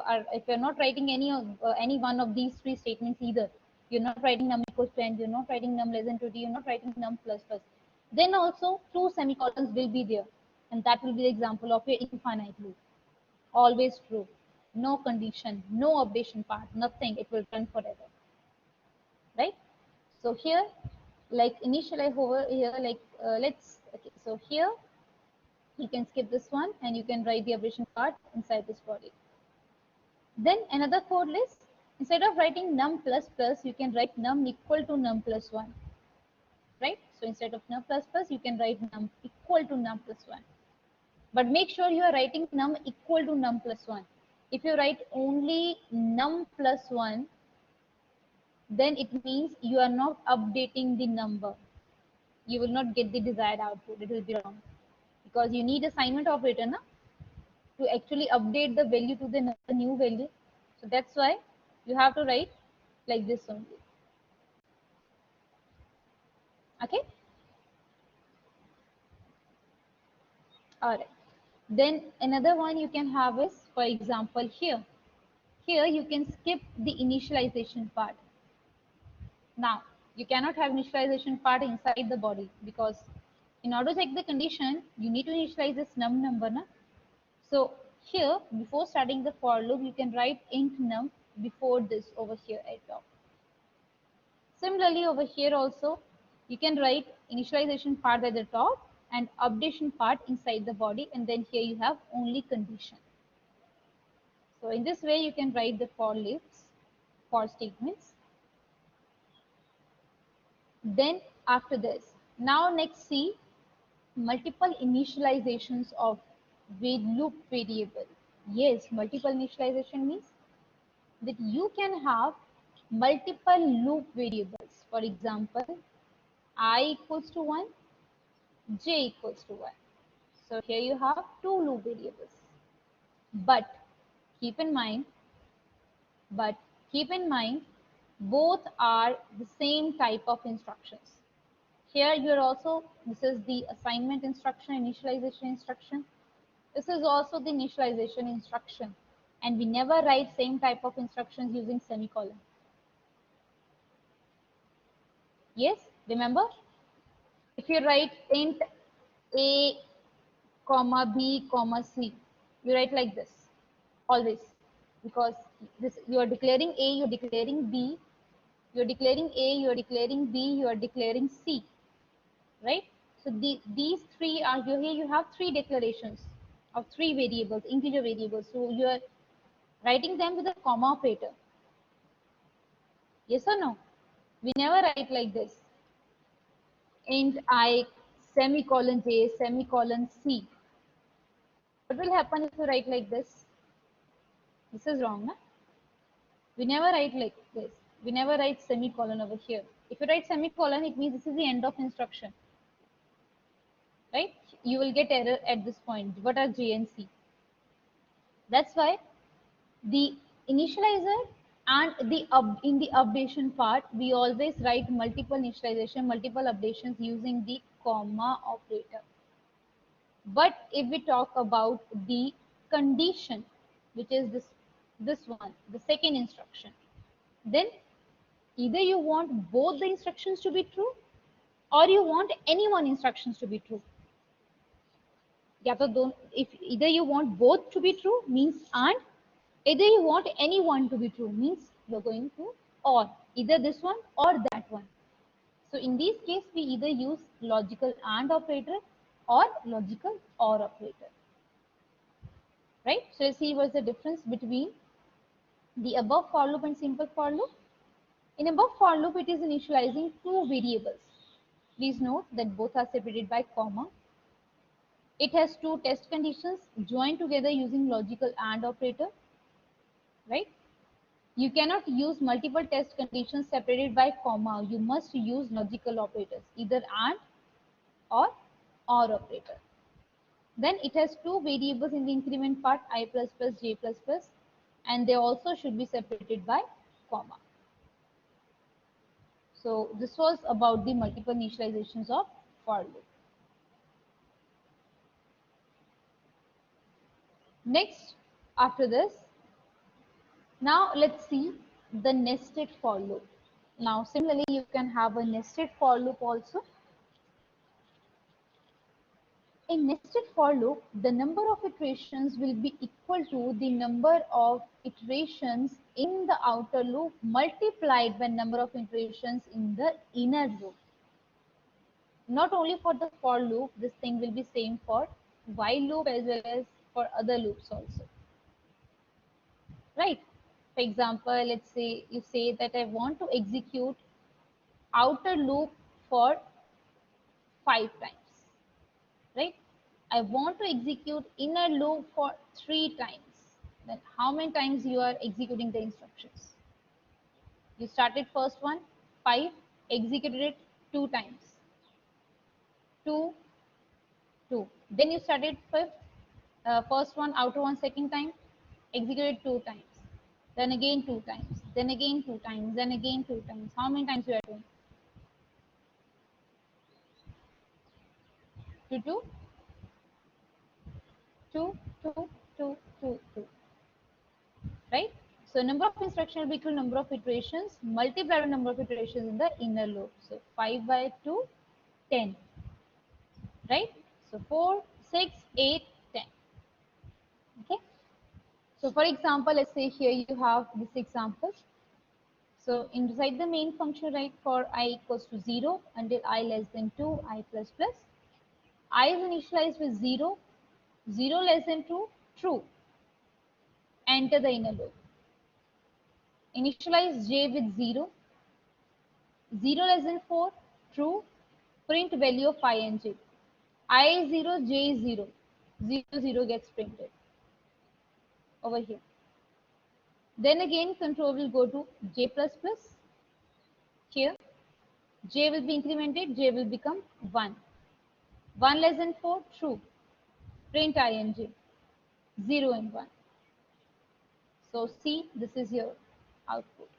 Speaker 1: not writing any one of these three statements either, you're not writing num equals to n, you're not writing num less than 20, you're not writing num plus plus, then also two semicolons will be there, and that will be the example of your infinite loop. Always true, no condition, no updation part, nothing. It will run forever, right? So here, like initialize over here, like let's okay. So here you can skip this one and you can write the abbreviation part inside this body. Then another code list, instead of writing num plus plus, you can write num equal to num plus 1, right? So instead of num plus plus, you can write num equal to num plus 1. But make sure you are writing num equal to num plus 1. If you write only num plus 1, then it means you are not updating the number. You will not get the desired output. It will be wrong. Because you need assignment operator na, to actually update the value to the new value. So that's why you have to write like this only. Okay. All right. Then another one you can have is, for example, here. Here you can skip the initialization part. Now, you cannot have initialization part inside the body because in order to check the condition, you need to initialize this num number. Na? So here, before starting the for loop, you can write int num before this over here at top. Similarly, over here also, you can write initialization part at the top and updation part inside the body, and then here you have only condition. So in this way, you can write the for loops, for statements. Then after this, now next see multiple initializations of loop variable. Yes, multiple initialization means that you can have multiple loop variables. For example, I equals to 1, j equals to 1. So here you have two loop variables. But keep in mind, but keep in mind, both are the same type of instructions. Here you are also, this is the assignment instruction, initialization instruction. This is also the initialization instruction. And we never write same type of instructions using semicolon. Yes, remember? If you write int a comma b comma c, you write like this always, because this you are declaring a, you are declaring b, you are declaring a, you are declaring b, you are declaring c, right? So these three are here. You have three declarations of three variables, integer variables. So you are writing them with a comma operator. Yes or no? We never write like this. Int I semicolon j semicolon c. What will happen if you write like this? This is wrong, na? We never write like this. We never write semicolon over here. If you write semicolon, it means this is the end of instruction, right? You will get error at this point. What are J and C? That's why the initializer and in the updation part, we always write multiple initialization, multiple updations using the comma operator. But if we talk about the condition, which is this one, the second instruction, then either you want both the instructions to be true or you want any one instructions to be true. या तो दोनों, if either you want both to be true means and, either you want any one to be true means you're going to or, either this one or that one. So in this case we either use logical and operator or logical or operator, right? So you see what's the difference between The above for loop and simple for loop. In above for loop, it is initializing two variables. Please note that both are separated by comma. It has two test conditions joined together using logical AND operator, right? You cannot use multiple test conditions separated by comma. You must use logical operators, either AND or OR operator. Then it has two variables in the increment part, I plus plus, j plus plus, and they also should be separated by comma. So this was about the multiple initializations of for loop. Next, after this, now let's see the nested for loop. Now similarly, you can have a nested for loop also. In nested for loop, the number of iterations will be equal to the number of iterations in the outer loop multiplied by number of iterations in the inner loop. Not only for the for loop, this thing will be same for while loop as well as for other loops also. Right? For example, let's say you say that I want to execute outer loop for 5 times, right? I want to execute inner loop for 3 times. Then how many times you are executing the instructions? You started first one, 5, executed it 2 times, 2, 2. Then you started first one, outer one, second time, executed 2 times. Then again 2 times, then again 2 times, then again 2 times. How many times you are doing? 2, 2, 2, 2, 2, 2, 2. Right? So number of instructions will be equal to number of iterations multiplied by number of iterations in the inner loop. So 5 by 2, 10. Right? So 4, 6, 8, 10. Okay. So for example, let's say here you have this example. So inside the main function, right, for I equals to 0 until I less than 2, I plus plus. I is initialized with 0, 0 less than 2, true. Enter the inner loop. Initialize j with 0, 0 less than 4, true. Print value of I and j. I is 0, j is 0. 0, 0 gets printed over here. Then again control will go to j plus plus. Here j will be incremented, j will become 1. 1 less than 4, true. Print I and j. 0 and 1. So see, this is your output.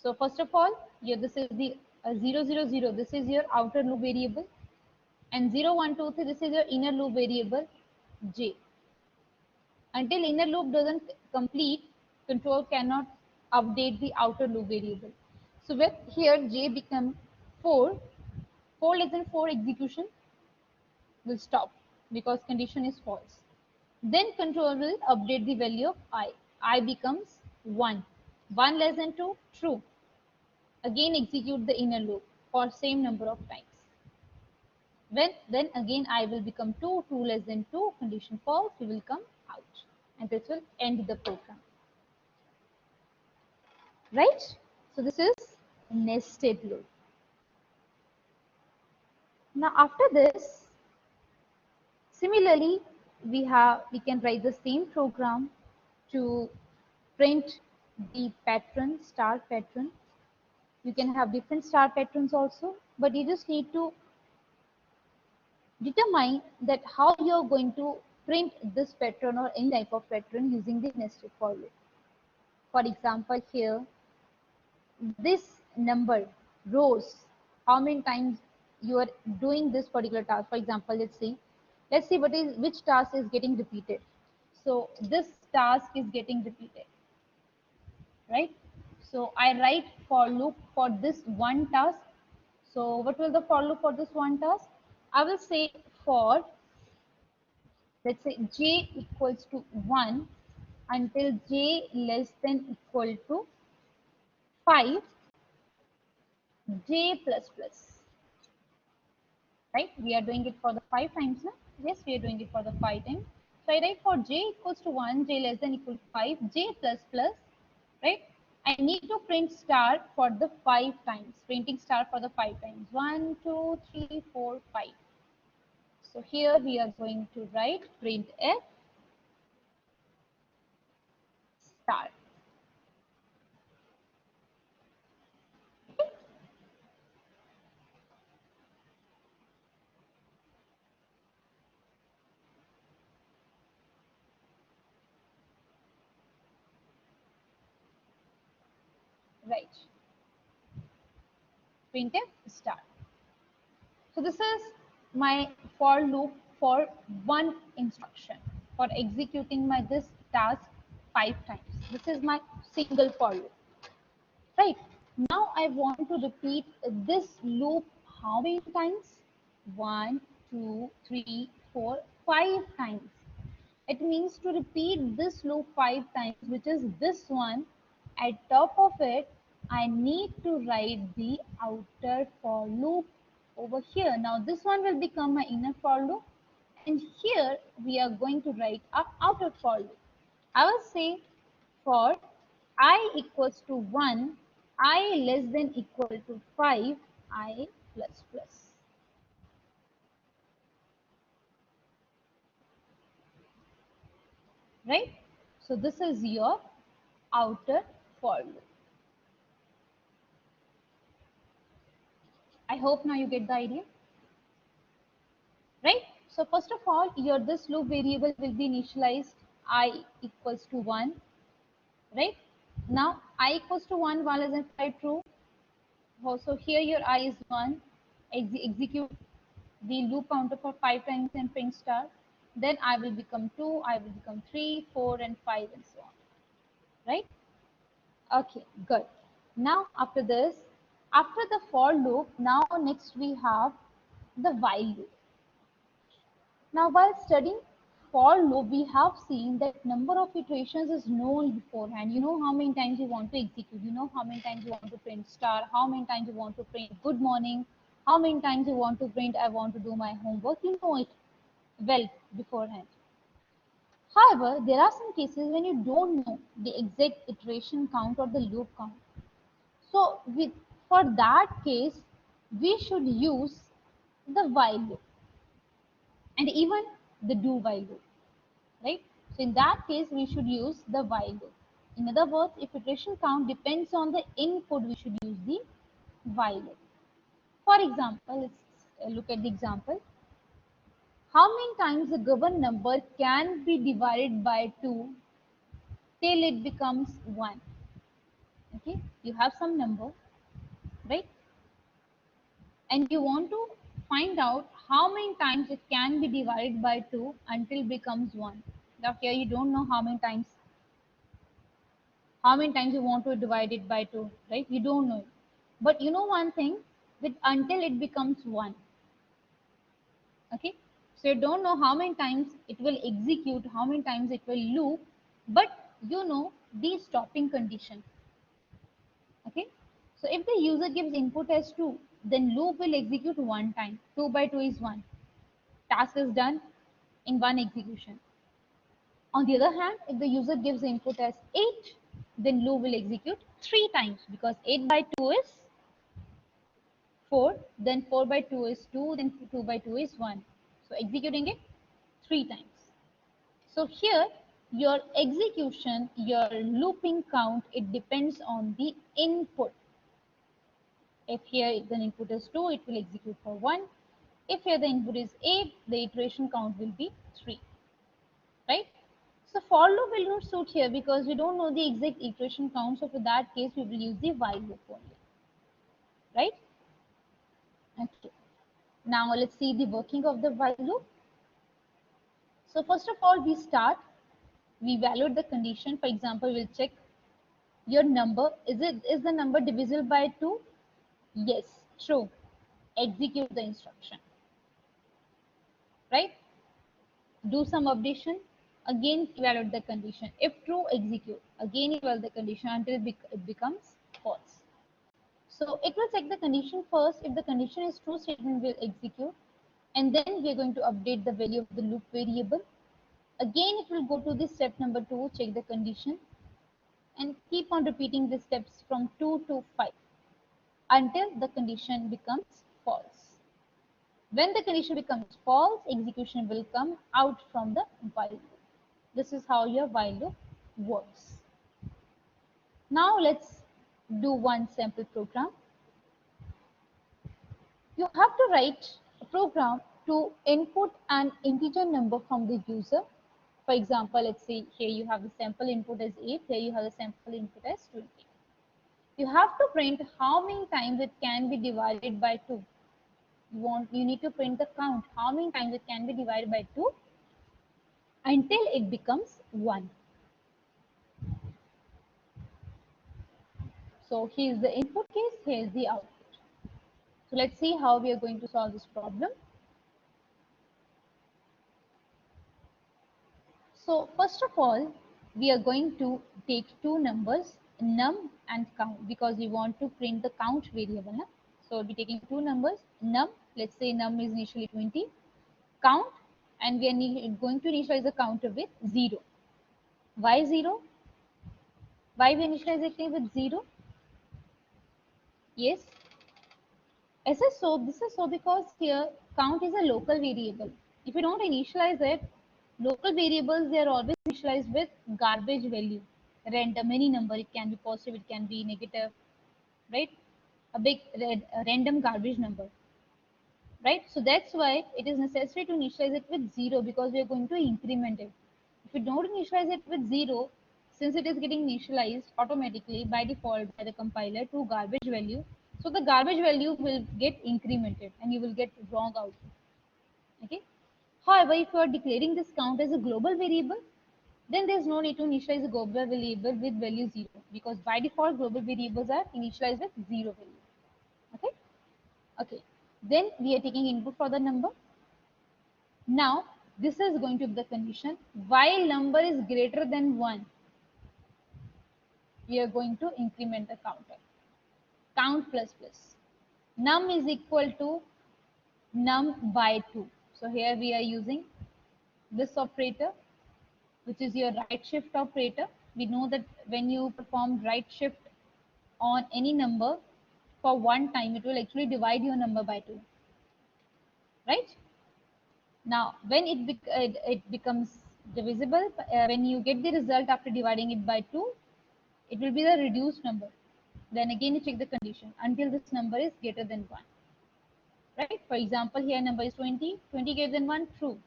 Speaker 1: So first of all, here this is the 0, 0, 0. This is your outer loop variable. And 0, 1, 2, 3, this is your inner loop variable j. Until inner loop doesn't complete, control cannot update the outer loop variable. So with here j become 4, 4 less than 4 execution will stop because condition is false. Then control will update the value of I. I becomes 1. 1 less than 2, true. Again execute the inner loop for same number of times. Then again I will become 2, 2 less than 2, condition false, we will come out. And this will end the program. Right? So this is nested loop. Now after this, similarly, we can write the same program to print the pattern, star pattern. You can have different star patterns also, but you just need to determine that how you're going to print this pattern or any type of pattern using the nested for loop. For example, here, this number, rows, how many times you are doing this particular task. For example, let's see which task is getting repeated. So this task is getting repeated, right? So I write for loop for this one task. So what will the for loop for this one task? I will say for, let's say j equals to 1 until j less than equal to 5, j plus plus. Right? We are doing it for the 5 times now. Yes, we are doing it for the 5 times. So I write for j equals to 1, j less than equal to 5, j plus plus, right? I need to print star for the 5 times, printing star for the 5 times. 1, 2, 3, 4, 5. So here we are going to write printf star. Right. Printf star. So this is my for loop for one instruction for executing my this task 5 times. This is my single for loop. Right. Now I want to repeat this loop how many times? 1, 2, 3, 4, 5 times. It means to repeat this loop 5 times, which is this one. At top of it, I need to write the outer for loop over here. Now this one will become my inner for loop. And here we are going to write our outer for loop. I will say for I equals to 1, I less than equal to 5, I plus plus. Right? So this is your outer for loop. I hope now you get the idea. Right? So first of all, your this loop variable will be initialized I equals to 1. Right? Now I equals to 1, 1 is in 5 true. So here your I is 1. Execute the loop counter for 5 times and print star. Then I will become 2, I will become 3, 4 and 5 and so on. Right? Okay, good. Now after this, after the for loop, now next we have the while loop. Now while studying for loop, we have seen that number of iterations is known beforehand. You know how many times you want to execute, you know how many times you want to print star, how many times you want to print good morning, how many times you want to print I want to do my homework, you know it well beforehand. However, there are some cases when you don't know the exact iteration count or the loop count. So for that case, we should use the while loop and even the do while loop, right? So in that case, we should use the while loop. In other words, if iteration count depends on the input, we should use the while loop. For example, let's look at the example. How many times a given number can be divided by 2 till it becomes 1? Okay, you have some number, right? And you want to find out how many times it can be divided by 2 until it becomes 1. Now here you don't know how many times you want to divide it by 2, right? You don't know it. But you know one thing, that until it becomes 1. Okay, so you don't know how many times it will execute, how many times it will loop, but you know the stopping condition. Okay, so if the user gives input as 2, then loop will execute one time. 2 by 2 is 1. Task is done in one execution. On the other hand, if the user gives input as 8, then loop will execute 3 times, because 8 by 2 is 4, then 4 by 2 is 2, then 2 by 2 is 1. So executing it 3 times. So here your execution, your looping count, it depends on the input. If here the input is 2, it will execute for 1. If here the input is 8, the iteration count will be 3. Right? So for loop will not suit here because we don't know the exact iteration count. So for that case, we will use the while loop only. Right? Okay. Now let's see the working of the while loop. So first of all, we evaluate the condition. For example, we'll check your number. Is the number divisible by 2? Yes, true. Execute the instruction. Right? Do some updation. Again, evaluate the condition. If true, execute. Again, evaluate the condition until it becomes false. So it will check the condition first. If the condition is true, statement will execute. And then we are going to update the value of the loop variable. Again, it will go to the step number 2, check the condition, and keep on repeating the steps from 2 to 5 until the condition becomes false. When the condition becomes false, execution will come out from the while loop. This is how your while loop works. Now let's do one sample program. You have to write a program to input an integer number from the user. For example, let's say here you have the sample input as 8, here you have the sample input as 20. You have to print how many times it can be divided by 2. You need to print the count, how many times it can be divided by 2 until it becomes 1. So here is the input case, here is the output. So let's see how we are going to solve this problem. So first of all, we are going to take two numbers, num and count, because we want to print the count variable. Na? So we'll be taking two numbers, num, let's say num is initially 20, count, and we are going to initialize the counter with 0. Why 0? Why we initialize it with 0? Yes. This is so because here count is a local variable. If you don't initialize it, local variables, they are always initialized with garbage value, random, any number. It can be positive, it can be negative, right? A random garbage number, right? So that's why it is necessary to initialize it with 0, because we are going to increment it. If you don't initialize it with 0, since it is getting initialized automatically by default by the compiler to garbage value, so the garbage value will get incremented and you will get wrong output. Okay. However, if you are declaring this count as a global variable, then there is no need to initialize a global variable with value 0, because by default global variables are initialized with 0 value. Okay. Okay. Then we are taking input for the number. Now this is going to be the condition. While number is greater than 1, we are going to increment the counter. Count plus plus. Num is equal to num by 2. So here we are using this operator, which is your right shift operator. We know that when you perform right shift on any number for one time, it will actually divide your number by 2, right? Now, when it becomes divisible, when you get the result after dividing it by 2, it will be the reduced number. Then again you check the condition until this number is greater than 1. Right? For example, here number is 20. 20 greater than 1, true.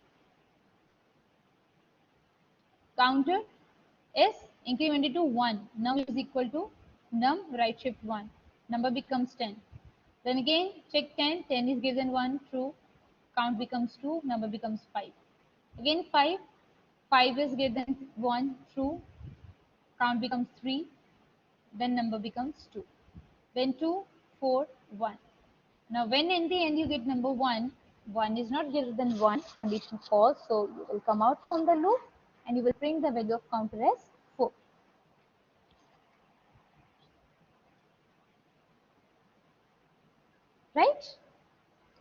Speaker 1: Counter is incremented to 1. Num is equal to num right shift 1. Number becomes 10. Then again check 10. 10 is greater than 1, true. Count becomes 2. Number becomes 5. Again 5. 5 is greater than 1, true. Count becomes 3. Then number becomes 2. Then 2, 4, 1. Now when in the end you get number 1, 1 is not greater than 1, condition false, so you will come out from the loop and you will print the value of counter as 4. Right?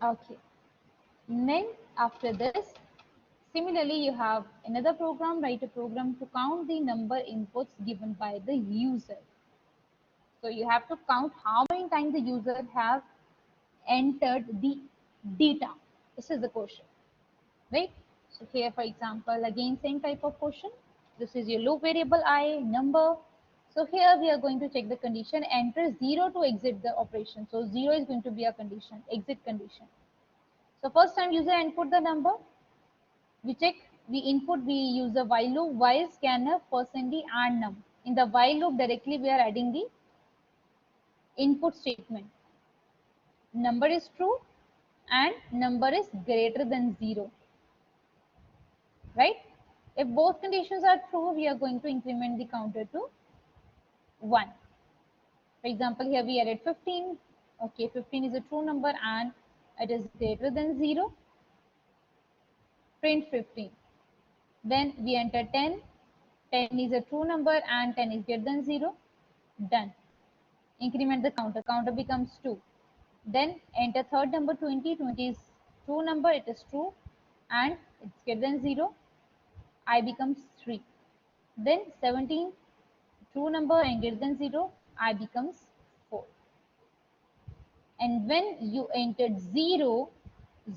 Speaker 1: Okay. Then after this, similarly you have another program, write a program to count the number inputs given by the user. So you have to count how many times the user have entered the data. This is the question, right? So here, for example, again same type of question. This is your loop variable I number. So here we are going to check the condition. Enter 0 to exit the operation. So 0 is going to be a condition, exit condition. So first time user input the number. We check, we input, we use the while loop, while scanner %d and num. In the while loop directly we are adding the input statement. Number is true and number is greater than 0. Right? If both conditions are true, we are going to increment the counter to 1. For example, here we added 15. Okay, 15 is a true number and it is greater than 0. Print 15. Then we enter 10. 10 is a true number and 10 is greater than 0. Done. Increment the counter. Counter becomes 2. Then enter third number 20. 20 is true number. It is true and it's greater than 0. I becomes 3. Then 17, true number and greater than 0, I becomes 4. And when you entered 0,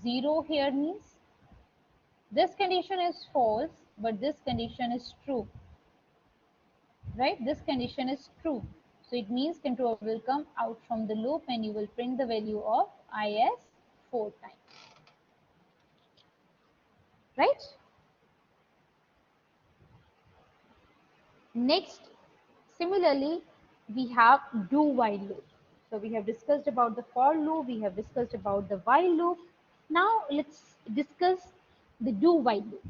Speaker 1: 0 here means this condition is false, but this condition is true, right? This condition is true. So it means controller will come out from the loop and you will print the value of I as 4 times, right? Next, similarly, we have do while loop. So we have discussed about the for loop, we have discussed about the while loop. Now let's discuss the do while loop.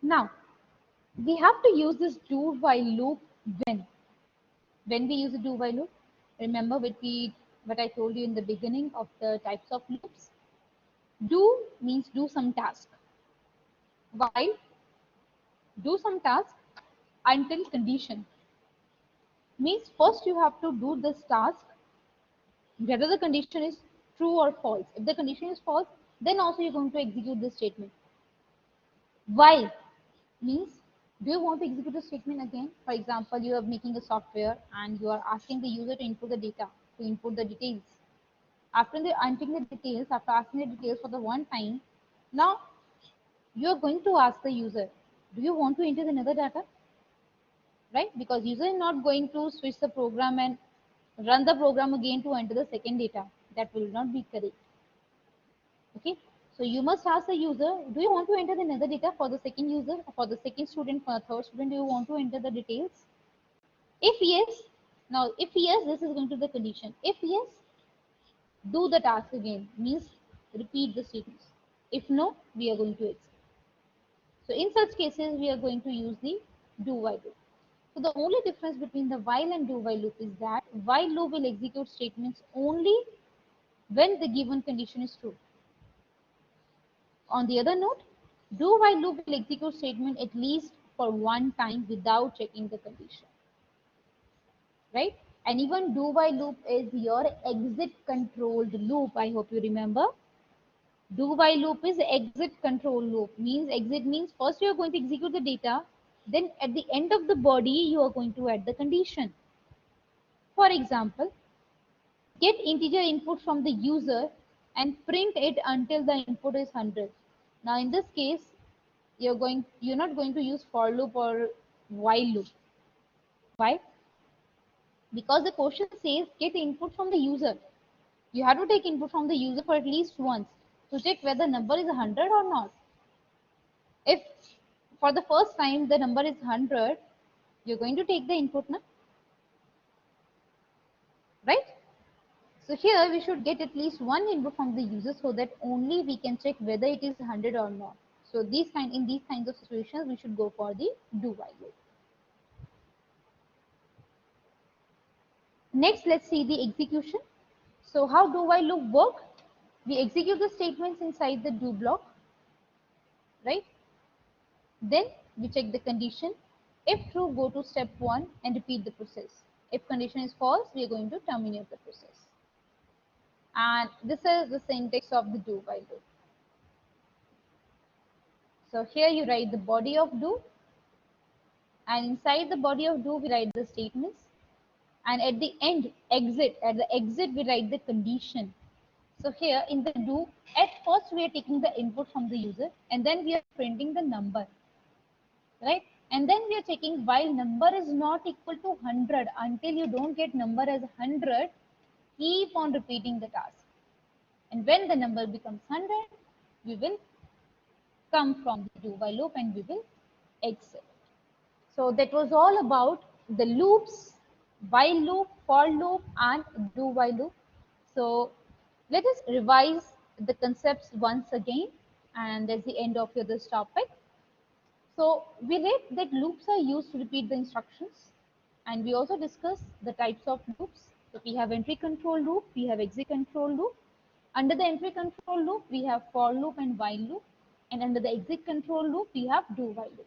Speaker 1: Now we have to use this do while loop when? When we use a do while loop, remember what I told you in the beginning of the types of loops. Do means do some task. While do some task until condition means first you have to do this task whether the condition is true or false. If the condition is false, then also you're going to execute this statement. While means do you want to execute the statement again? For example, you are making a software and you are asking the user to input the data, to input the details. After the entering the details, after asking the details for the one time, now you are going to ask the user, do you want to enter another data? Right? Because user is not going to switch the program and run the program again to enter the second data. That will not be correct. Okay. So you must ask the user, do you want to enter another data for the second user, for the second student, for the third student, do you want to enter the details? If yes, now if yes, this is going to be the condition. If yes, do the task again, means repeat the statements. If no, we are going to exit. So in such cases, we are going to use the do while loop. So the only difference between the while and do while loop is that while loop will execute statements only when the given condition is true. On the other note, do while loop will execute statement at least for one time without checking the condition, right? And even do while loop is your exit controlled loop. I hope you remember. Do while loop is exit control loop. Means exit means first you are going to execute the data, then at the end of the body you are going to add the condition. For example, get integer input from the user and print it until the input is 100. Now in this case, you're not going to use for loop or while loop. Why? Because the question says get input from the user. You have to take input from the user for at least once to check whether number is 100 or not. If for the first time the number is 100, you're going to take the input now, right? So here we should get at least one input from the user so that only we can check whether it is 100 or not. So in these kinds of situations, we should go for the do while loop. Next, let's see the execution. So how do while loop work? We execute the statements inside the do block, right? Then we check the condition. If true, go to step 1 and repeat the process. If condition is false, we are going to terminate the process. And this is the syntax of the do while loop. So here you write the body of do, and inside the body of do we write the statements, and at the end at the exit we write the condition. So here in the do, at first we are taking the input from the user and then we are printing the number, right? And then we are checking while number is not equal to 100, until you don't get number as 100, keep on repeating the task. And when the number becomes 100, we will come from the do while loop and we will exit. So that was all about the loops, while loop, for loop, and do while loop. So let us revise the concepts once again, and that's the end of this topic. So we read that loops are used to repeat the instructions, and we also discussed the types of loops. So we have entry control loop, we have exit control loop. Under the entry control loop, we have for loop and while loop, and under the exit control loop, we have do while loop.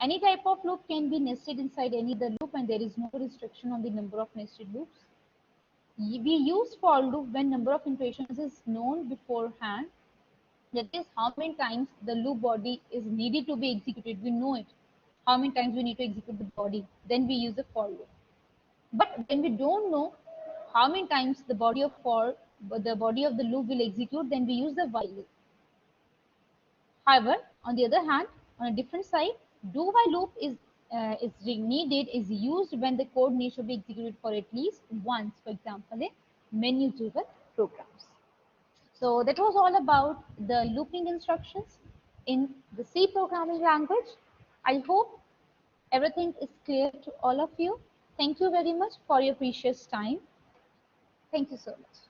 Speaker 1: Any type of loop can be nested inside any other loop, and there is no restriction on the number of nested loops. We use for loop when number of iterations is known beforehand. That is how many times the loop body is needed to be executed. We know it. How many times we need to execute the body. Then we use a for loop. But when we don't know how many times the body of the loop will execute, then we use the while loop. However, on the other hand, on a different side, do while loop is needed, is used when the code needs to be executed for at least once, for example, in menu-driven programs. So that was all about the looping instructions in the C programming language. I hope everything is clear to all of you. Thank you very much for your precious time. Thank you so much.